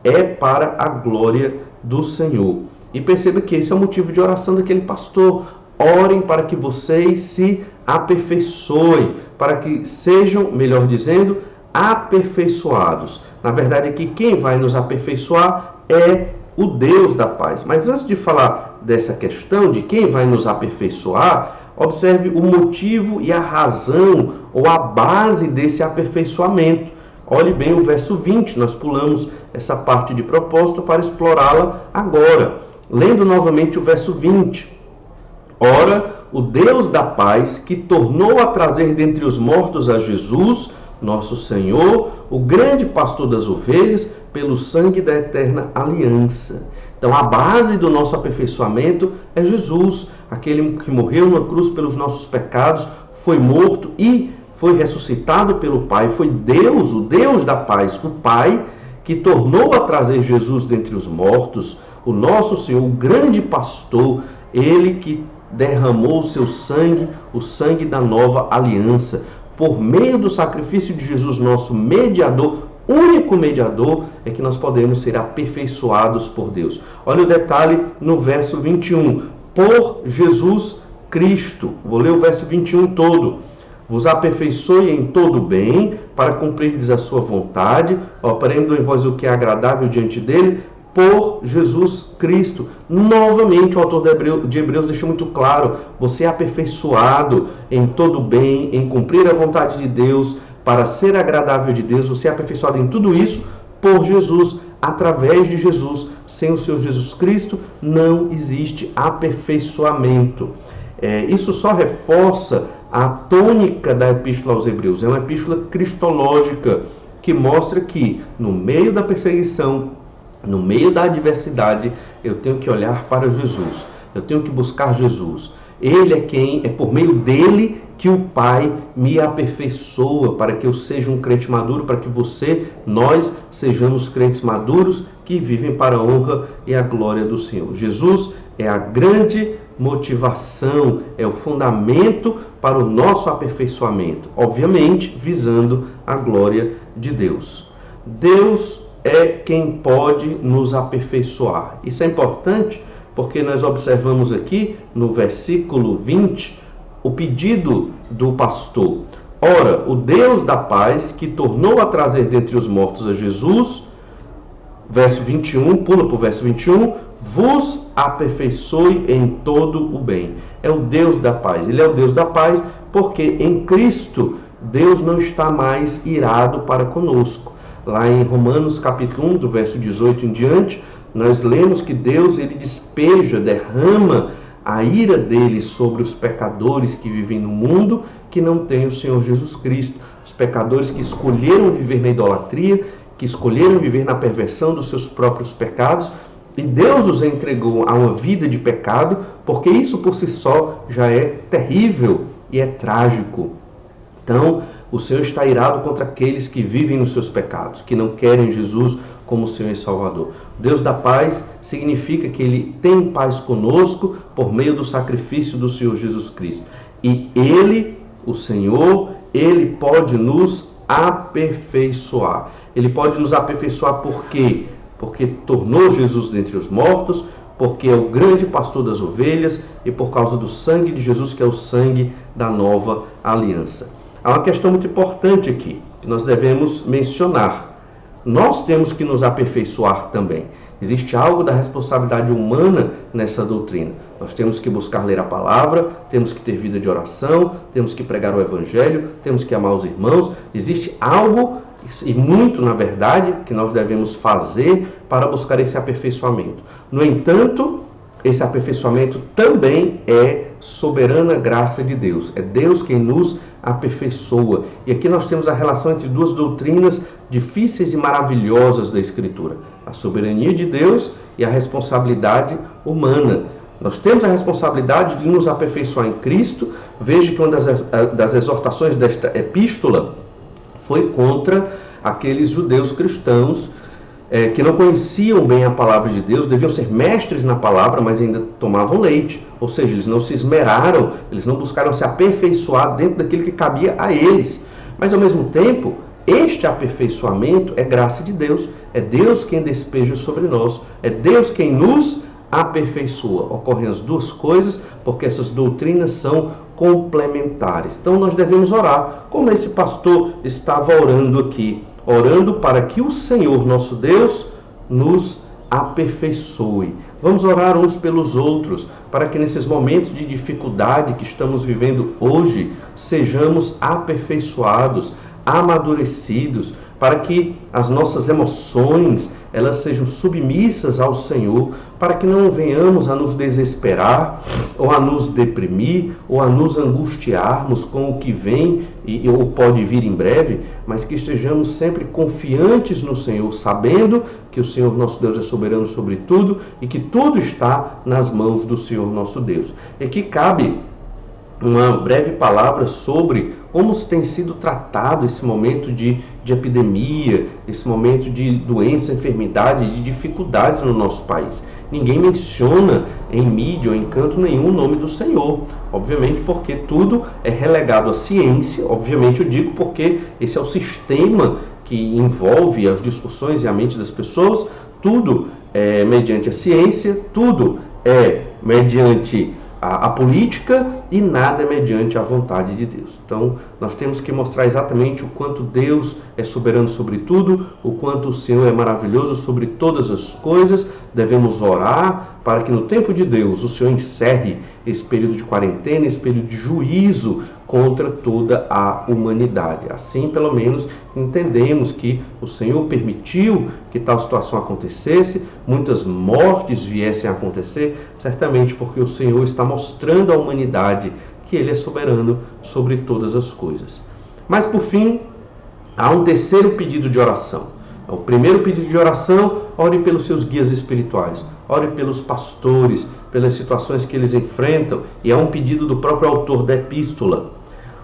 é para a glória do Senhor. E perceba que esse é o motivo de oração daquele pastor. Orem para que vocês se aperfeiçoem, para que sejam, melhor dizendo, aperfeiçoados. Na verdade, aqui quem vai nos aperfeiçoar é o Deus da paz. Mas antes de falar dessa questão de quem vai nos aperfeiçoar, observe o motivo e a razão ou a base desse aperfeiçoamento. Olhe bem o verso 20, nós pulamos essa parte de propósito para explorá-la agora. Lendo novamente o verso 20. Ora, o Deus da paz, que tornou a trazer dentre os mortos a Jesus, nosso Senhor, o grande pastor das ovelhas, pelo sangue da eterna aliança. Então, a base do nosso aperfeiçoamento é Jesus, aquele que morreu na cruz pelos nossos pecados, foi morto e foi ressuscitado pelo Pai. Foi Deus, o Deus da paz, o Pai, que tornou a trazer Jesus dentre os mortos, o nosso Senhor, o grande pastor, ele que derramou o seu sangue, o sangue da nova aliança. Por meio do sacrifício de Jesus, nosso mediador, único mediador, é que nós podemos ser aperfeiçoados por Deus. Olha o detalhe no verso 21. Por Jesus Cristo. Vou ler o verso 21 todo. Vos aperfeiçoe em todo bem, para cumprirdes a sua vontade, aprendam em vós o que é agradável diante dele, por Jesus Cristo. Novamente, o autor de Hebreus deixou muito claro, você é aperfeiçoado em todo bem, em cumprir a vontade de Deus, para ser agradável de Deus, você é aperfeiçoado em tudo isso por Jesus, através de Jesus. Sem o Senhor Jesus Cristo, não existe aperfeiçoamento. Isso só reforça a tônica da Epístola aos Hebreus. É uma epístola cristológica que mostra que, no meio da perseguição, no meio da adversidade, eu tenho que olhar para Jesus. Eu tenho que buscar Jesus. Ele é por meio dele que o Pai me aperfeiçoa para que eu seja um crente maduro, para que nós sejamos crentes maduros que vivem para a honra e a glória do Senhor. Jesus é a grande motivação, é o fundamento para o nosso aperfeiçoamento, obviamente visando a glória de Deus. Deus é quem pode nos aperfeiçoar. Isso é importante porque nós observamos aqui no versículo 20 o pedido do pastor. Ora, o Deus da paz, que tornou a trazer dentre os mortos a Jesus, verso 21, pula para o verso 21, vos aperfeiçoe em todo o bem. É o Deus da paz. Ele é o Deus da paz porque em Cristo Deus não está mais irado para conosco. Lá em Romanos capítulo 1, do verso 18 em diante, nós lemos que Deus ele derrama a ira dele sobre os pecadores que vivem no mundo que não tem o Senhor Jesus Cristo. Os pecadores que escolheram viver na idolatria, que escolheram viver na perversão dos seus próprios pecados, e Deus os entregou a uma vida de pecado, porque isso por si só já é terrível e é trágico. Então, o Senhor está irado contra aqueles que vivem nos seus pecados, que não querem Jesus como Senhor e Salvador. Deus da paz significa que Ele tem paz conosco por meio do sacrifício do Senhor Jesus Cristo. E Ele, o Senhor, Ele pode nos aperfeiçoar. Ele pode nos aperfeiçoar por quê? Porque tornou Jesus dentre os mortos, porque é o grande pastor das ovelhas e por causa do sangue de Jesus, que é o sangue da nova aliança. Há uma questão muito importante aqui, que nós devemos mencionar. Nós temos que nos aperfeiçoar também. Existe algo da responsabilidade humana nessa doutrina. Nós temos que buscar ler a palavra, temos que ter vida de oração, temos que pregar o evangelho, temos que amar os irmãos. Existe algo, e muito na verdade, que nós devemos fazer para buscar esse aperfeiçoamento. No entanto, esse aperfeiçoamento também é soberana graça de Deus. É Deus quem nos aperfeiçoa. E aqui nós temos a relação entre duas doutrinas difíceis e maravilhosas da Escritura. A soberania de Deus e a responsabilidade humana. Nós temos a responsabilidade de nos aperfeiçoar em Cristo. Veja que uma das exortações desta epístola foi contra aqueles judeus cristãos que não conheciam bem a palavra de Deus, deviam ser mestres na palavra, mas ainda tomavam leite. Ou seja, eles não se esmeraram, eles não buscaram se aperfeiçoar dentro daquilo que cabia a eles. Mas, ao mesmo tempo, este aperfeiçoamento é graça de Deus. É Deus quem despeja sobre nós. É Deus quem nos aperfeiçoa. Ocorrem as duas coisas, porque essas doutrinas são complementares. Então, nós devemos orar, como esse pastor estava orando aqui, orando para que o Senhor, nosso Deus, nos aperfeiçoe. Vamos orar uns pelos outros, para que nesses momentos de dificuldade que estamos vivendo hoje, sejamos aperfeiçoados, amadurecidos, para que as nossas emoções, elas sejam submissas ao Senhor, para que não venhamos a nos desesperar, ou a nos deprimir, ou a nos angustiarmos com o que vem ou pode vir em breve, mas que estejamos sempre confiantes no Senhor, sabendo que o Senhor nosso Deus é soberano sobre tudo e que tudo está nas mãos do Senhor nosso Deus. E que cabe uma breve palavra sobre como tem sido tratado esse momento de epidemia, esse momento de doença, enfermidade, de dificuldades no nosso país. Ninguém menciona em mídia ou em canto nenhum o nome do Senhor, obviamente porque tudo é relegado à ciência, obviamente eu digo porque esse é o sistema que envolve as discussões e a mente das pessoas, tudo é mediante a ciência, tudo é mediante a política e nada é mediante a vontade de Deus. Então, nós temos que mostrar exatamente o quanto Deus é soberano sobre tudo, o quanto o Senhor é maravilhoso sobre todas as coisas. Devemos orar para que no tempo de Deus o Senhor encerre esse período de quarentena, esse período de juízo contra toda a humanidade. Assim, pelo menos, entendemos que o Senhor permitiu que tal situação acontecesse, muitas mortes viessem a acontecer, certamente porque o Senhor está mostrando à humanidade que Ele é soberano sobre todas as coisas. Mas, por fim, há um terceiro pedido de oração. O primeiro pedido de oração, ore pelos seus guias espirituais, ore pelos pastores, pelas situações que eles enfrentam, e é um pedido do próprio autor da epístola.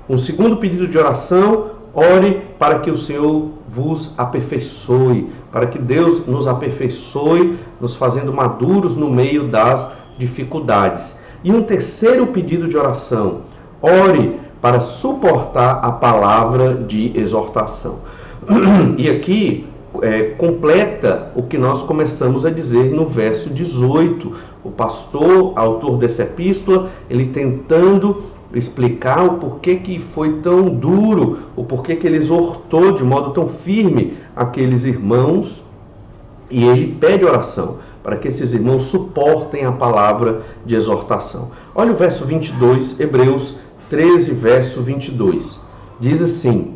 Um segundo pedido de oração, ore para que o Senhor vos aperfeiçoe, para que Deus nos aperfeiçoe, nos fazendo maduros no meio das dificuldades. E um terceiro pedido de oração, ore para suportar a palavra de exortação. E aqui completa o que nós começamos a dizer no verso 18. O pastor, autor dessa epístola, ele tentando explicar o porquê que foi tão duro, o porquê que ele exortou de modo tão firme aqueles irmãos, e ele pede oração para que esses irmãos suportem a palavra de exortação. Olha o verso 22, Hebreus 13, verso 22. Diz assim: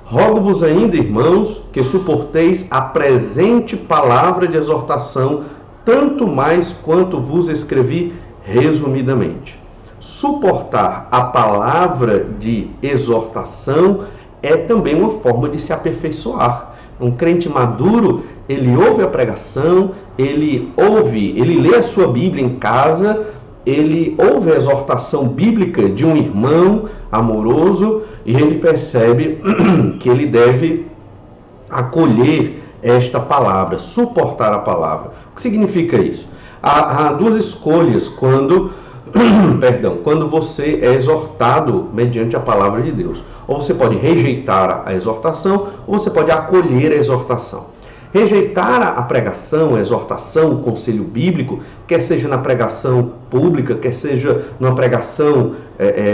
rogo-vos ainda, irmãos, que suporteis a presente palavra de exortação, tanto mais quanto vos escrevi resumidamente. Suportar a palavra de exortação é também uma forma de se aperfeiçoar. Um crente maduro, ele ouve a pregação, ele lê a sua Bíblia em casa, ele ouve a exortação bíblica de um irmão amoroso e ele percebe que ele deve acolher esta palavra, suportar a palavra. O que significa isso? Há duas escolhas quando você é exortado mediante a palavra de Deus. Ou você pode rejeitar a exortação, ou você pode acolher a exortação. Rejeitar a pregação, a exortação, o conselho bíblico, quer seja na pregação pública, quer seja numa pregação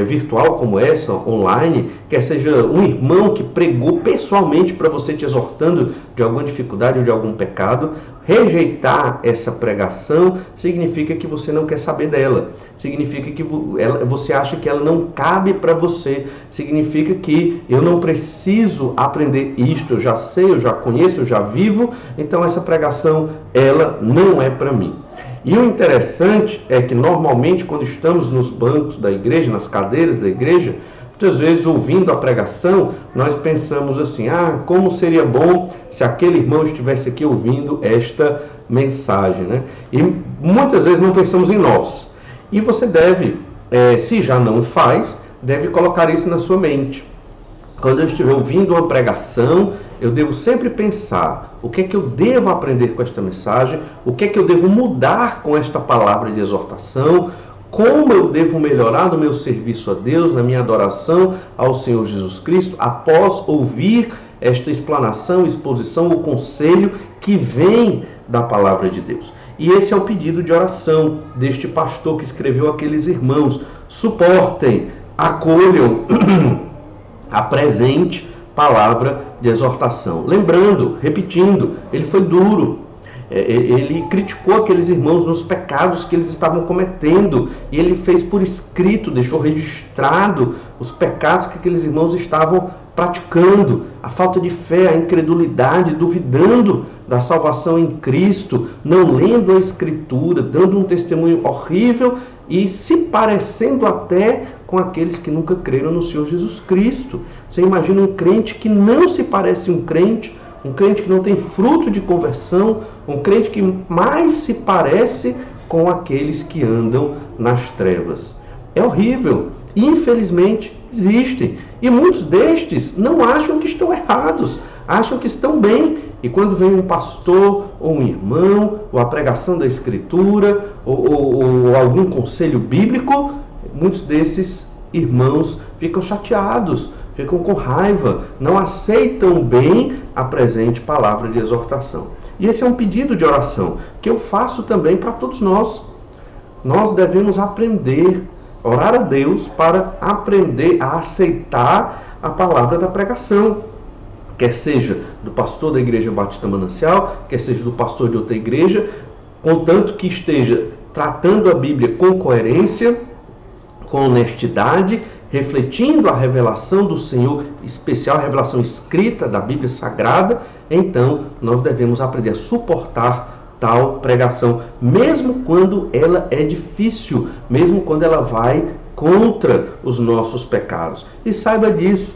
virtual como essa, online, quer seja um irmão que pregou pessoalmente para você, te exortando de alguma dificuldade ou de algum pecado, rejeitar essa pregação significa que você não quer saber dela, significa que você acha que ela não cabe para você, significa que eu não preciso aprender isto, eu já sei, eu já conheço, eu já vivo, então essa pregação, ela não é para mim. E o interessante é que normalmente quando estamos nos bancos da igreja, nas cadeiras da igreja, muitas vezes ouvindo a pregação, nós pensamos assim, como seria bom se aquele irmão estivesse aqui ouvindo esta mensagem, né? E muitas vezes não pensamos em nós. E você deve, se já não faz, deve colocar isso na sua mente. Quando eu estiver ouvindo uma pregação, eu devo sempre pensar o que é que eu devo aprender com esta mensagem, o que é que eu devo mudar com esta palavra de exortação, como eu devo melhorar no meu serviço a Deus, na minha adoração ao Senhor Jesus Cristo, após ouvir esta explanação, exposição, o conselho que vem da palavra de Deus. E esse é o pedido de oração deste pastor que escreveu aqueles irmãos. Suportem, acolham a presente palavra de exortação. Lembrando, repetindo, ele foi duro. Ele criticou aqueles irmãos nos pecados que eles estavam cometendo. E ele fez por escrito, deixou registrado os pecados que aqueles irmãos estavam praticando. A falta de fé, a incredulidade, duvidando da salvação em Cristo, não lendo a Escritura, dando um testemunho horrível e se parecendo até com aqueles que nunca creram no Senhor Jesus Cristo. Você imagina um crente que não se parece um crente que não tem fruto de conversão, um crente que mais se parece com aqueles que andam nas trevas. É horrível. Infelizmente, existem. E muitos destes não acham que estão errados, acham que estão bem. E quando vem um pastor, ou um irmão, ou a pregação da Escritura, ou algum conselho bíblico, muitos desses irmãos ficam chateados, ficam com raiva, não aceitam bem a presente palavra de exortação. E esse é um pedido de oração que eu faço também para todos nós. Nós devemos aprender, orar a Deus para aprender a aceitar a palavra da pregação. Quer seja do pastor da Igreja Batista Manancial, quer seja do pastor de outra igreja, contanto que esteja tratando a Bíblia com coerência, com honestidade, refletindo a revelação do Senhor, especial a revelação escrita da Bíblia Sagrada, então nós devemos aprender a suportar tal pregação, mesmo quando ela é difícil, mesmo quando ela vai contra os nossos pecados. E saiba disso,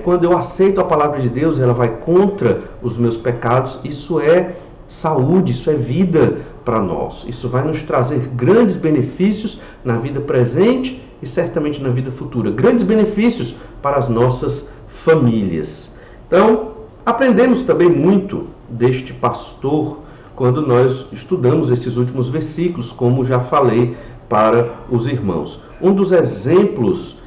quando eu aceito a palavra de Deus, ela vai contra os meus pecados, isso é saúde, isso é vida para nós. Isso vai nos trazer grandes benefícios na vida presente e certamente na vida futura. Grandes benefícios para as nossas famílias. Então, aprendemos também muito deste pastor quando nós estudamos esses últimos versículos, como já falei para os irmãos. Um dos exemplos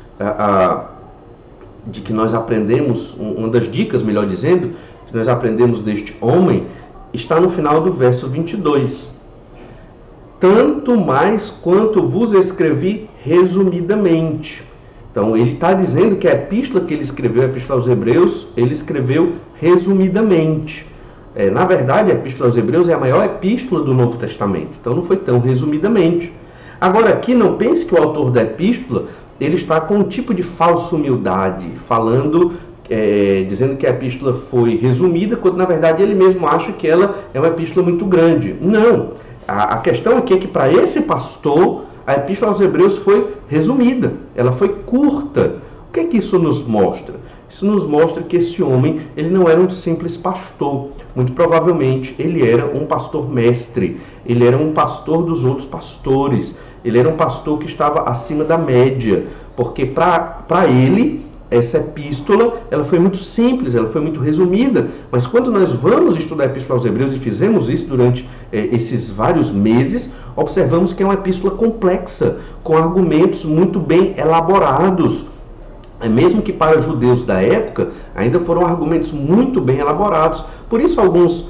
de que nós aprendemos, uma das dicas, melhor dizendo, que nós aprendemos deste homem, está no final do verso 22. Tanto mais quanto vos escrevi resumidamente. Então, ele está dizendo que a epístola que ele escreveu, a epístola aos Hebreus, ele escreveu resumidamente. Na verdade, a epístola aos Hebreus é a maior epístola do Novo Testamento. Então, não foi tão resumidamente. Agora, aqui, não pense que o autor da epístola ele está com um tipo de falsa humildade, falando, dizendo que a epístola foi resumida, quando na verdade ele mesmo acha que ela é uma epístola muito grande. Não, a questão aqui é que para esse pastor, a epístola aos Hebreus foi resumida, ela foi curta. O que é que isso nos mostra? Isso nos mostra que esse homem, ele não era um simples pastor. Muito provavelmente, ele era um pastor mestre. Ele era um pastor dos outros pastores. Ele era um pastor que estava acima da média. Porque para ele, essa epístola, ela foi muito simples, ela foi muito resumida. Mas quando nós vamos estudar a epístola aos Hebreus, e fizemos isso durante esses vários meses, observamos que é uma epístola complexa, com argumentos muito bem elaborados. mesmo que para judeus da época, ainda foram argumentos muito bem elaborados. Por isso, alguns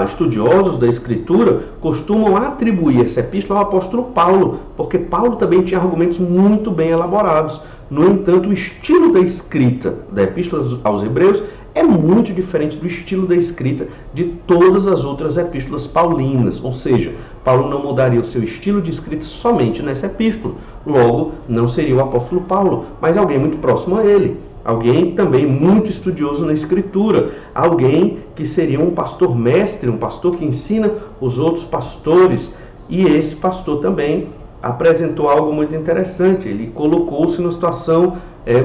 estudiosos da Escritura costumam atribuir essa epístola ao apóstolo Paulo, porque Paulo também tinha argumentos muito bem elaborados. No entanto, o estilo da escrita da epístola aos Hebreus é muito diferente do estilo da escrita de todas as outras epístolas paulinas. Ou seja, Paulo não mudaria o seu estilo de escrita somente nessa epístola. Logo, não seria o apóstolo Paulo, mas alguém muito próximo a ele. Alguém também muito estudioso na Escritura. Alguém que seria um pastor mestre, um pastor que ensina os outros pastores. E esse pastor também apresentou algo muito interessante. Ele colocou-se numa situação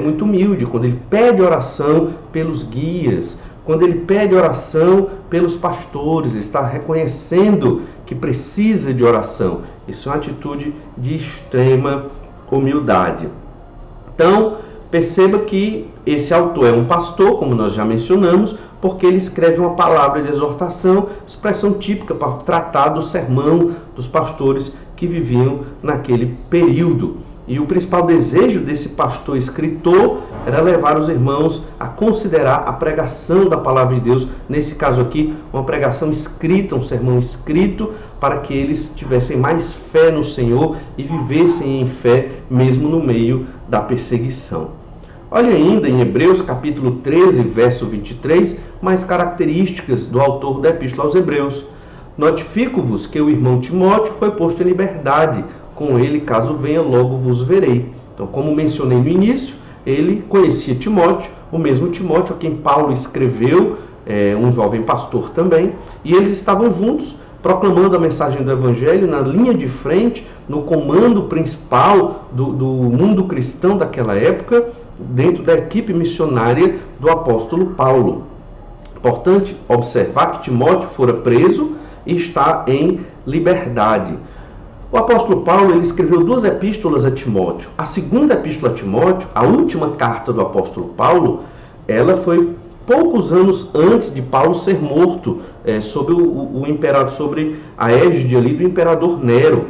muito humilde, quando ele pede oração pelos guias, quando ele pede oração pelos pastores, ele está reconhecendo que precisa de oração. Isso é uma atitude de extrema humildade. Então, perceba que esse autor é um pastor, como nós já mencionamos, porque ele escreve uma palavra de exortação, expressão típica para tratar do sermão dos pastores que viviam naquele período. E o principal desejo desse pastor escritor era levar os irmãos a considerar a pregação da palavra de Deus, nesse caso aqui, uma pregação escrita, um sermão escrito, para que eles tivessem mais fé no Senhor e vivessem em fé, mesmo no meio da perseguição. Olha ainda em Hebreus capítulo 13, verso 23, mais características do autor da Epístola aos Hebreus. Notifico-vos que o irmão Timóteo foi posto em liberdade. Com ele, caso venha, logo vos verei. Então, como mencionei no início, ele conhecia Timóteo, o mesmo Timóteo a quem Paulo escreveu, um jovem pastor também, e eles estavam juntos, proclamando a mensagem do Evangelho na linha de frente, no comando principal do mundo cristão daquela época, dentro da equipe missionária do apóstolo Paulo. Importante observar que Timóteo fora preso e está em liberdade. O apóstolo Paulo ele escreveu 2 epístolas a Timóteo. A segunda epístola a Timóteo, a última carta do apóstolo Paulo, ela foi poucos anos antes de Paulo ser morto sob o imperador, sobre a égide ali do imperador Nero.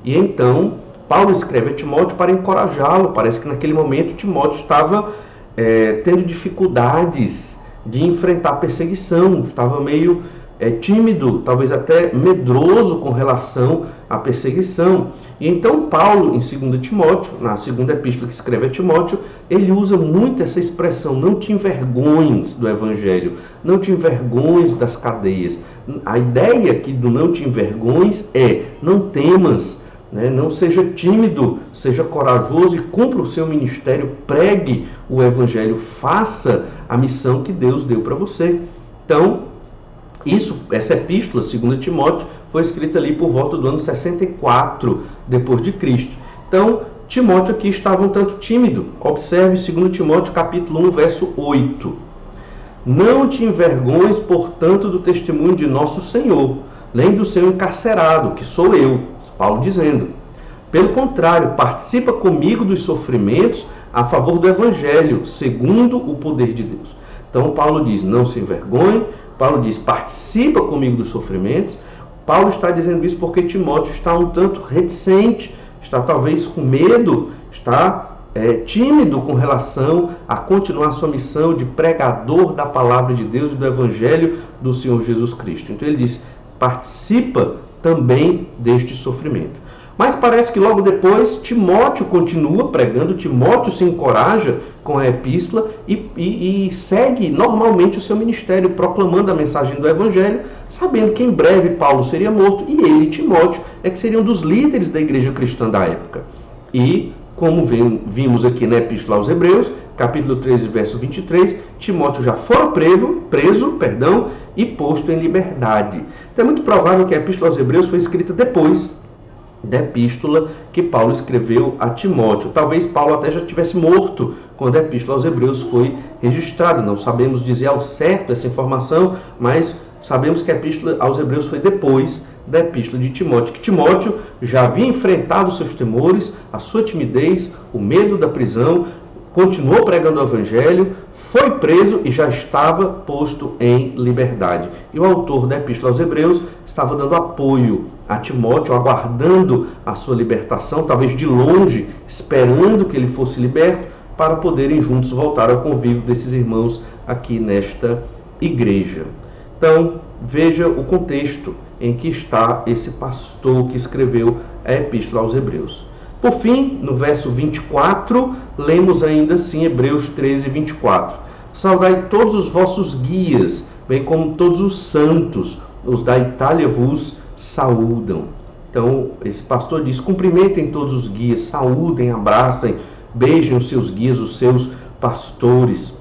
E então Paulo escreve a Timóteo para encorajá-lo. Parece que naquele momento Timóteo estava tendo dificuldades de enfrentar perseguição, estava meio tímido, talvez até medroso com relação à perseguição. E então Paulo, em 2 Timóteo, na segunda epístola que escreve a Timóteo, ele usa muito essa expressão: não te envergonhes do Evangelho, não te envergonhes das cadeias. A ideia aqui do não te envergonhes é: não temas, não seja tímido, seja corajoso e cumpra o seu ministério, pregue o Evangelho, faça a missão que Deus deu para você. Então, essa epístola, 2 Timóteo, foi escrita ali por volta do ano 64 depois de Cristo. Então, Timóteo aqui estava um tanto tímido. Observe 2 Timóteo capítulo 1, verso 8. Não te envergonhes, portanto, do testemunho de nosso Senhor, nem do seu encarcerado, que sou eu, Paulo dizendo. Pelo contrário, participa comigo dos sofrimentos a favor do Evangelho, segundo o poder de Deus. Então, Paulo diz, não se envergonhe. Paulo diz, participa comigo dos sofrimentos. Paulo está dizendo isso porque Timóteo está um tanto reticente, está talvez com medo, está tímido com relação a continuar sua missão de pregador da palavra de Deus e do Evangelho do Senhor Jesus Cristo. Então ele diz, participa também deste sofrimento. Mas parece que logo depois Timóteo continua pregando, Timóteo se encoraja com a epístola e segue normalmente o seu ministério, proclamando a mensagem do Evangelho, sabendo que em breve Paulo seria morto e ele, Timóteo, que seria um dos líderes da igreja cristã da época. E, como vimos aqui na Epístola aos Hebreus, capítulo 13, verso 23, Timóteo já fora preso e posto em liberdade. Então é muito provável que a Epístola aos Hebreus foi escrita depois da epístola que Paulo escreveu a Timóteo. Talvez Paulo até já tivesse morto quando a Epístola aos Hebreus foi registrada. Não sabemos dizer ao certo essa informação, mas sabemos que a Epístola aos Hebreus foi depois da Epístola de Timóteo, que Timóteo já havia enfrentado seus temores, a sua timidez, o medo da prisão, continuou pregando o Evangelho, foi preso e já estava posto em liberdade. E o autor da Epístola aos Hebreus estava dando apoio a Timóteo, aguardando a sua libertação, talvez de longe, esperando que ele fosse liberto, para poderem juntos voltar ao convívio desses irmãos aqui nesta igreja. Então, veja o contexto em que está esse pastor que escreveu a Epístola aos Hebreus. Por fim, no verso 24, lemos ainda assim Hebreus 13, 24. Saudai todos os vossos guias, bem como todos os santos, os da Itália vos saúdam. Então, esse pastor diz, cumprimentem todos os guias, saúdem, abracem, beijem os seus guias, os seus pastores.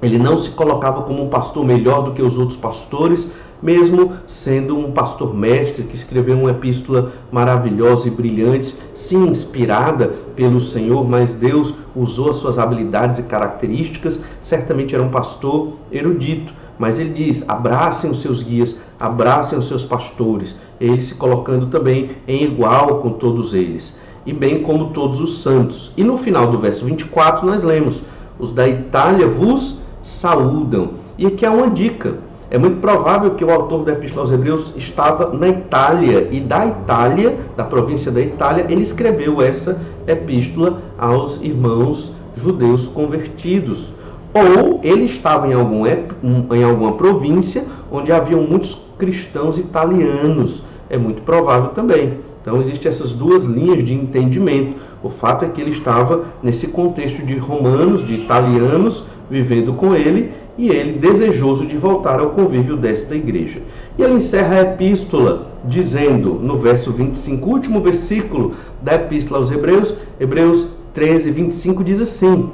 Ele não se colocava como um pastor melhor do que os outros pastores, mesmo sendo um pastor mestre que escreveu uma epístola maravilhosa e brilhante, sim, inspirada pelo Senhor, mas Deus usou as suas habilidades e características. Certamente era um pastor erudito, mas ele diz, abracem os seus guias, abracem os seus pastores, ele se colocando também em igual com todos eles, e bem como todos os santos. E no final do verso 24 nós lemos, os da Itália vos saúdam. E aqui há uma dica. É muito provável que o autor da Epístola aos Hebreus estava na Itália, e da Itália, da província da Itália, ele escreveu essa epístola aos irmãos judeus convertidos. Ou ele estava em alguma província onde haviam muitos cristãos italianos. É muito provável também. Então, existem essas duas linhas de entendimento. O fato é que ele estava nesse contexto de romanos, de italianos, vivendo com ele, e ele desejoso de voltar ao convívio desta igreja. E ele encerra a epístola dizendo, no verso 25, último versículo da Epístola aos Hebreus, Hebreus 13, 25, diz assim,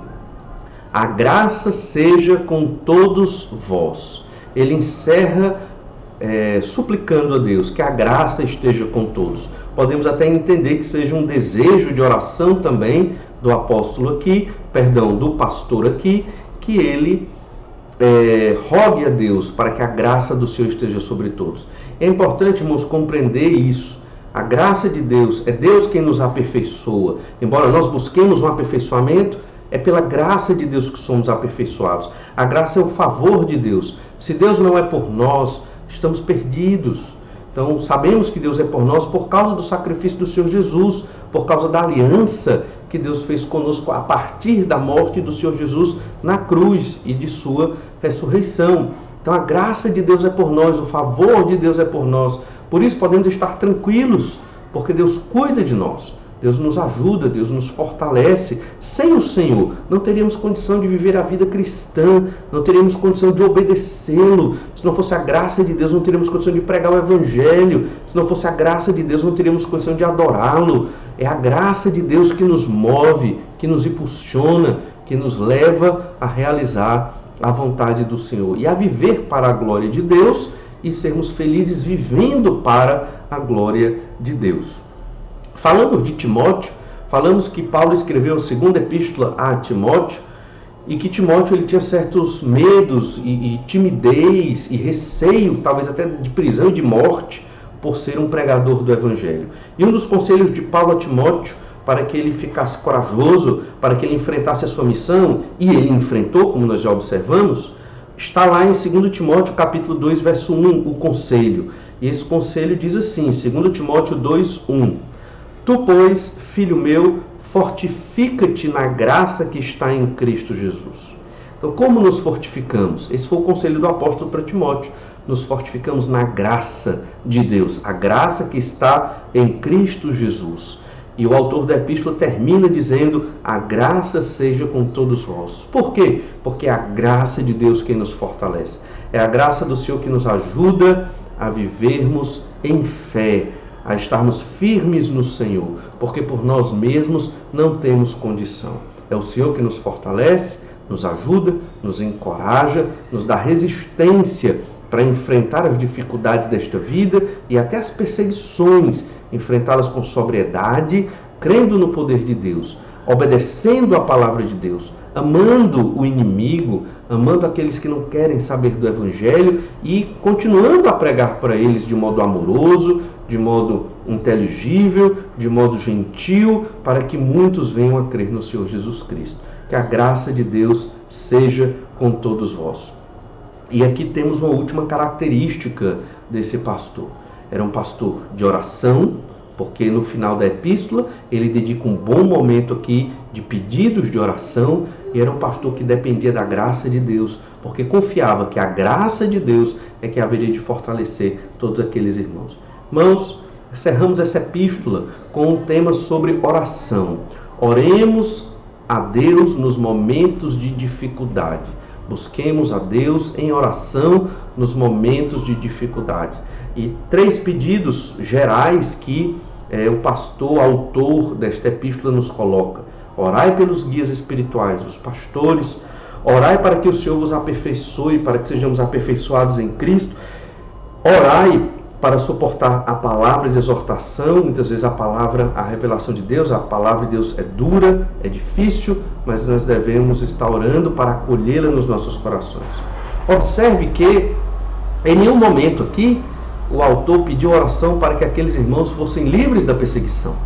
a graça seja com todos vós. Ele encerra suplicando a Deus que a graça esteja com todos. Podemos até entender que seja um desejo de oração também do apóstolo aqui, do pastor aqui, que ele rogue a Deus para que a graça do Senhor esteja sobre todos. É importante, irmãos, compreender isso. A graça de Deus, é Deus quem nos aperfeiçoa. Embora nós busquemos um aperfeiçoamento, é pela graça de Deus que somos aperfeiçoados. A graça é o favor de Deus. Se Deus não é por nós, estamos perdidos. Então, sabemos que Deus é por nós por causa do sacrifício do Senhor Jesus, por causa da aliança que Deus fez conosco a partir da morte do Senhor Jesus na cruz e de sua ressurreição. Então, a graça de Deus é por nós, o favor de Deus é por nós. Por isso, podemos estar tranquilos, porque Deus cuida de nós. Deus nos ajuda, Deus nos fortalece. Sem o Senhor, não teríamos condição de viver a vida cristã, não teríamos condição de obedecê-lo. Se não fosse a graça de Deus, não teríamos condição de pregar o Evangelho. Se não fosse a graça de Deus, não teríamos condição de adorá-lo. É a graça de Deus que nos move, que nos impulsiona, que nos leva a realizar a vontade do Senhor e a viver para a glória de Deus e sermos felizes vivendo para a glória de Deus. Falamos de Timóteo, falamos que Paulo escreveu a segunda epístola a Timóteo e que Timóteo ele tinha certos medos e timidez e receio, talvez até de prisão e de morte, por ser um pregador do Evangelho. E um dos conselhos de Paulo a Timóteo, para que ele ficasse corajoso, para que ele enfrentasse a sua missão, e ele enfrentou, como nós já observamos, está lá em 2 Timóteo capítulo 2, verso 1, o conselho. E esse conselho diz assim, 2 Timóteo 2, 1. Tu, pois, filho meu, fortifica-te na graça que está em Cristo Jesus. Então, como nos fortificamos? Esse foi o conselho do apóstolo para Timóteo. Nos fortificamos na graça de Deus, a graça que está em Cristo Jesus. E o autor da epístola termina dizendo, a graça seja com todos vós. Por quê? Porque é a graça de Deus quem nos fortalece. É a graça do Senhor que nos ajuda a vivermos em fé, a estarmos firmes no Senhor, porque por nós mesmos não temos condição. É o Senhor que nos fortalece, nos ajuda, nos encoraja, nos dá resistência para enfrentar as dificuldades desta vida e até as perseguições, enfrentá-las com sobriedade, crendo no poder de Deus, obedecendo a palavra de Deus, amando o inimigo, amando aqueles que não querem saber do Evangelho e continuando a pregar para eles de modo amoroso, de modo inteligível, de modo gentil, para que muitos venham a crer no Senhor Jesus Cristo. Que a graça de Deus seja com todos vós. E aqui temos uma última característica desse pastor. Era um pastor de oração, porque no final da epístola ele dedica um bom momento aqui de pedidos de oração, e era um pastor que dependia da graça de Deus, porque confiava que a graça de Deus é que haveria de fortalecer todos aqueles irmãos. Irmãos, encerramos essa epístola com um tema sobre oração. Oremos a Deus nos momentos de dificuldade. Busquemos a Deus em oração nos momentos de dificuldade. E 3 pedidos gerais que o pastor, autor desta epístola, nos coloca. Orai pelos guias espirituais, os pastores. Orai para que o Senhor vos aperfeiçoe, para que sejamos aperfeiçoados em Cristo. Orai para suportar a palavra de exortação. Muitas vezes a revelação de Deus, a palavra de Deus é dura, é difícil, mas nós devemos estar orando para acolhê-la nos nossos corações. Observe que em nenhum momento aqui o autor pediu oração para que aqueles irmãos fossem livres da perseguição.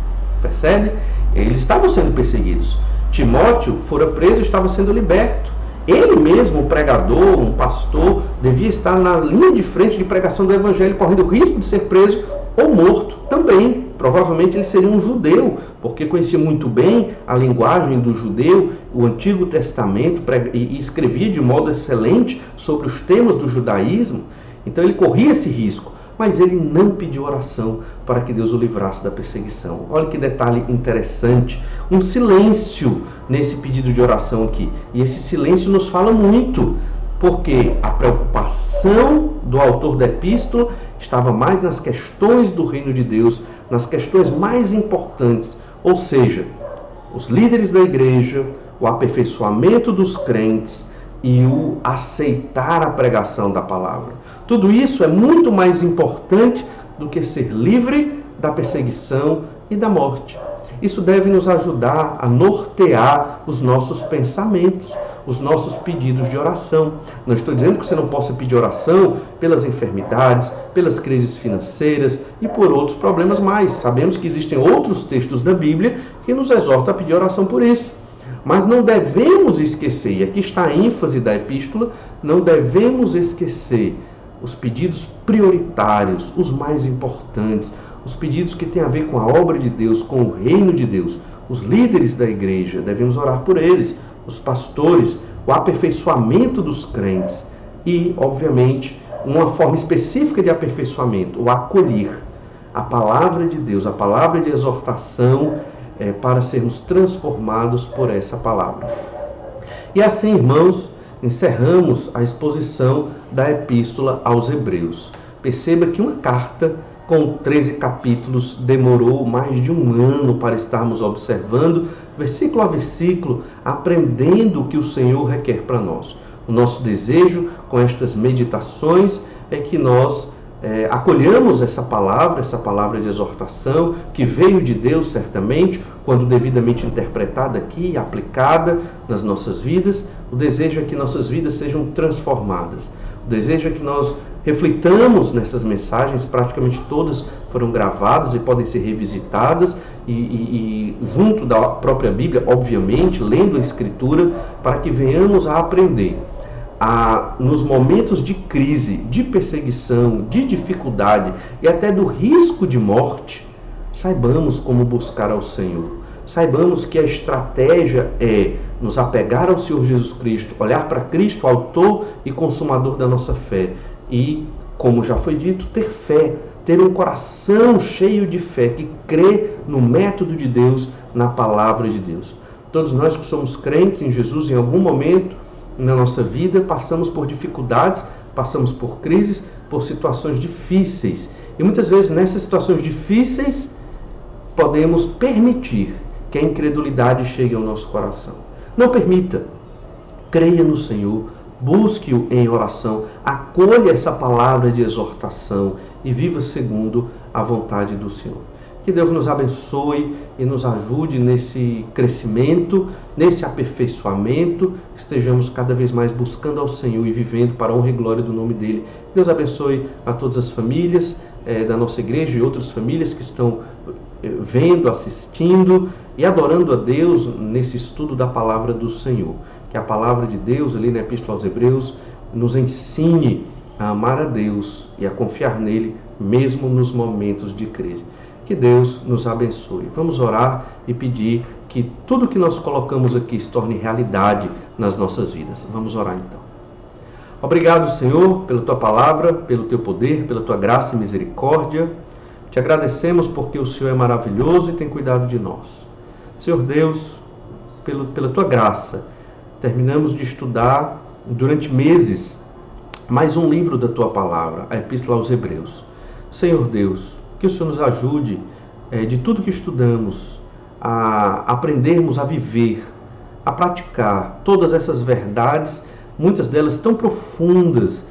Percebe? Eles estavam sendo perseguidos. Timóteo fora preso e estava sendo liberto. Ele mesmo, um pregador, um pastor, devia estar na linha de frente de pregação do evangelho, correndo o risco de ser preso ou morto também. Provavelmente ele seria um judeu, porque conhecia muito bem a linguagem do judeu, o Antigo Testamento, e escrevia de modo excelente sobre os temas do judaísmo. Então ele corria esse risco, mas ele não pediu oração para que Deus o livrasse da perseguição. Olha que detalhe interessante, um silêncio nesse pedido de oração aqui. E esse silêncio nos fala muito, porque a preocupação do autor da epístola estava mais nas questões do reino de Deus, nas questões mais importantes, ou seja, os líderes da igreja, o aperfeiçoamento dos crentes e o aceitar a pregação da palavra. Tudo isso é muito mais importante do que ser livre da perseguição e da morte. Isso deve nos ajudar a nortear os nossos pensamentos, os nossos pedidos de oração. Não estou dizendo que você não possa pedir oração pelas enfermidades, pelas crises financeiras e por outros problemas mais. Sabemos que existem outros textos da Bíblia que nos exortam a pedir oração por isso. Mas não devemos esquecer, e aqui está a ênfase da epístola, não devemos esquecer os pedidos prioritários, os mais importantes, os pedidos que têm a ver com a obra de Deus, com o reino de Deus. Os líderes da igreja, devemos orar por eles, os pastores, o aperfeiçoamento dos crentes e, obviamente, uma forma específica de aperfeiçoamento, o acolher a palavra de Deus, a palavra de exortação, para sermos transformados por essa palavra. E assim, irmãos, encerramos a exposição da epístola aos Hebreus. Perceba que uma carta com 13 capítulos demorou mais de um ano para estarmos observando, versículo a versículo, aprendendo o que o Senhor requer para nós. O nosso desejo com estas meditações é que nós acolhamos essa palavra de exortação, que veio de Deus certamente, quando devidamente interpretada aqui e aplicada nas nossas vidas. O desejo é que nossas vidas sejam transformadas. O desejo é que nós reflitamos nessas mensagens, praticamente todas foram gravadas e podem ser revisitadas, e junto da própria Bíblia, obviamente, lendo a Escritura, para que venhamos a aprender nos momentos de crise, de perseguição, de dificuldade e até do risco de morte, saibamos como buscar ao Senhor. Saibamos que a estratégia é nos apegar ao Senhor Jesus Cristo, olhar para Cristo, autor e consumador da nossa fé, e, como já foi dito, ter fé, ter um coração cheio de fé, que crê no método de Deus, na palavra de Deus. Todos nós que somos crentes em Jesus, em algum momento na nossa vida, passamos por dificuldades, passamos por crises, por situações difíceis. E muitas vezes nessas situações difíceis, podemos permitir que a incredulidade chegue ao nosso coração. Não permita. Creia no Senhor, busque-o em oração, acolha essa palavra de exortação e viva segundo a vontade do Senhor. Que Deus nos abençoe e nos ajude nesse crescimento, nesse aperfeiçoamento, estejamos cada vez mais buscando ao Senhor e vivendo para a honra e glória do nome dEle. Deus abençoe a todas as famílias da nossa igreja e outras famílias que estão vendo, assistindo e adorando a Deus nesse estudo da palavra do Senhor. Que a palavra de Deus, ali na Epístola aos Hebreus, nos ensine a amar a Deus e a confiar nele, mesmo nos momentos de crise. Que Deus nos abençoe. Vamos orar e pedir que tudo que nós colocamos aqui se torne realidade nas nossas vidas. Vamos orar então. Obrigado, Senhor, pela Tua palavra, pelo Teu poder, pela Tua graça e misericórdia. Te agradecemos porque o Senhor é maravilhoso e tem cuidado de nós. Senhor Deus, pela Tua graça, terminamos de estudar durante meses mais um livro da Tua palavra, a Epístola aos Hebreus. Senhor Deus, que o Senhor nos ajude de tudo que estudamos a aprendermos a viver, a praticar todas essas verdades, muitas delas tão profundas.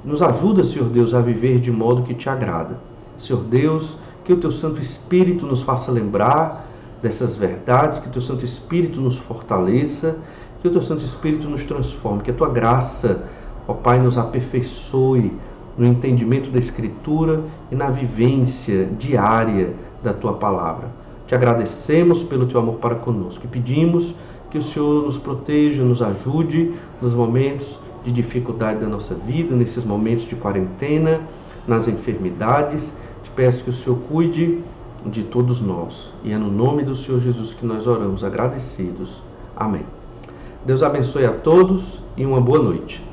Nos ajuda, Senhor Deus, a viver de modo que Te agrada. Senhor Deus, que o Teu Santo Espírito nos faça lembrar dessas verdades, que o Teu Santo Espírito nos fortaleça, que o Teu Santo Espírito nos transforme, que a Tua graça, ó Pai, nos aperfeiçoe no entendimento da Escritura e na vivência diária da Tua palavra. Te agradecemos pelo Teu amor para conosco e pedimos que o Senhor nos proteja, nos ajude nos momentos de dificuldade da nossa vida, nesses momentos de quarentena, nas enfermidades. Te peço que o Senhor cuide de todos nós. E é no nome do Senhor Jesus que nós oramos agradecidos. Amém. Deus abençoe a todos e uma boa noite.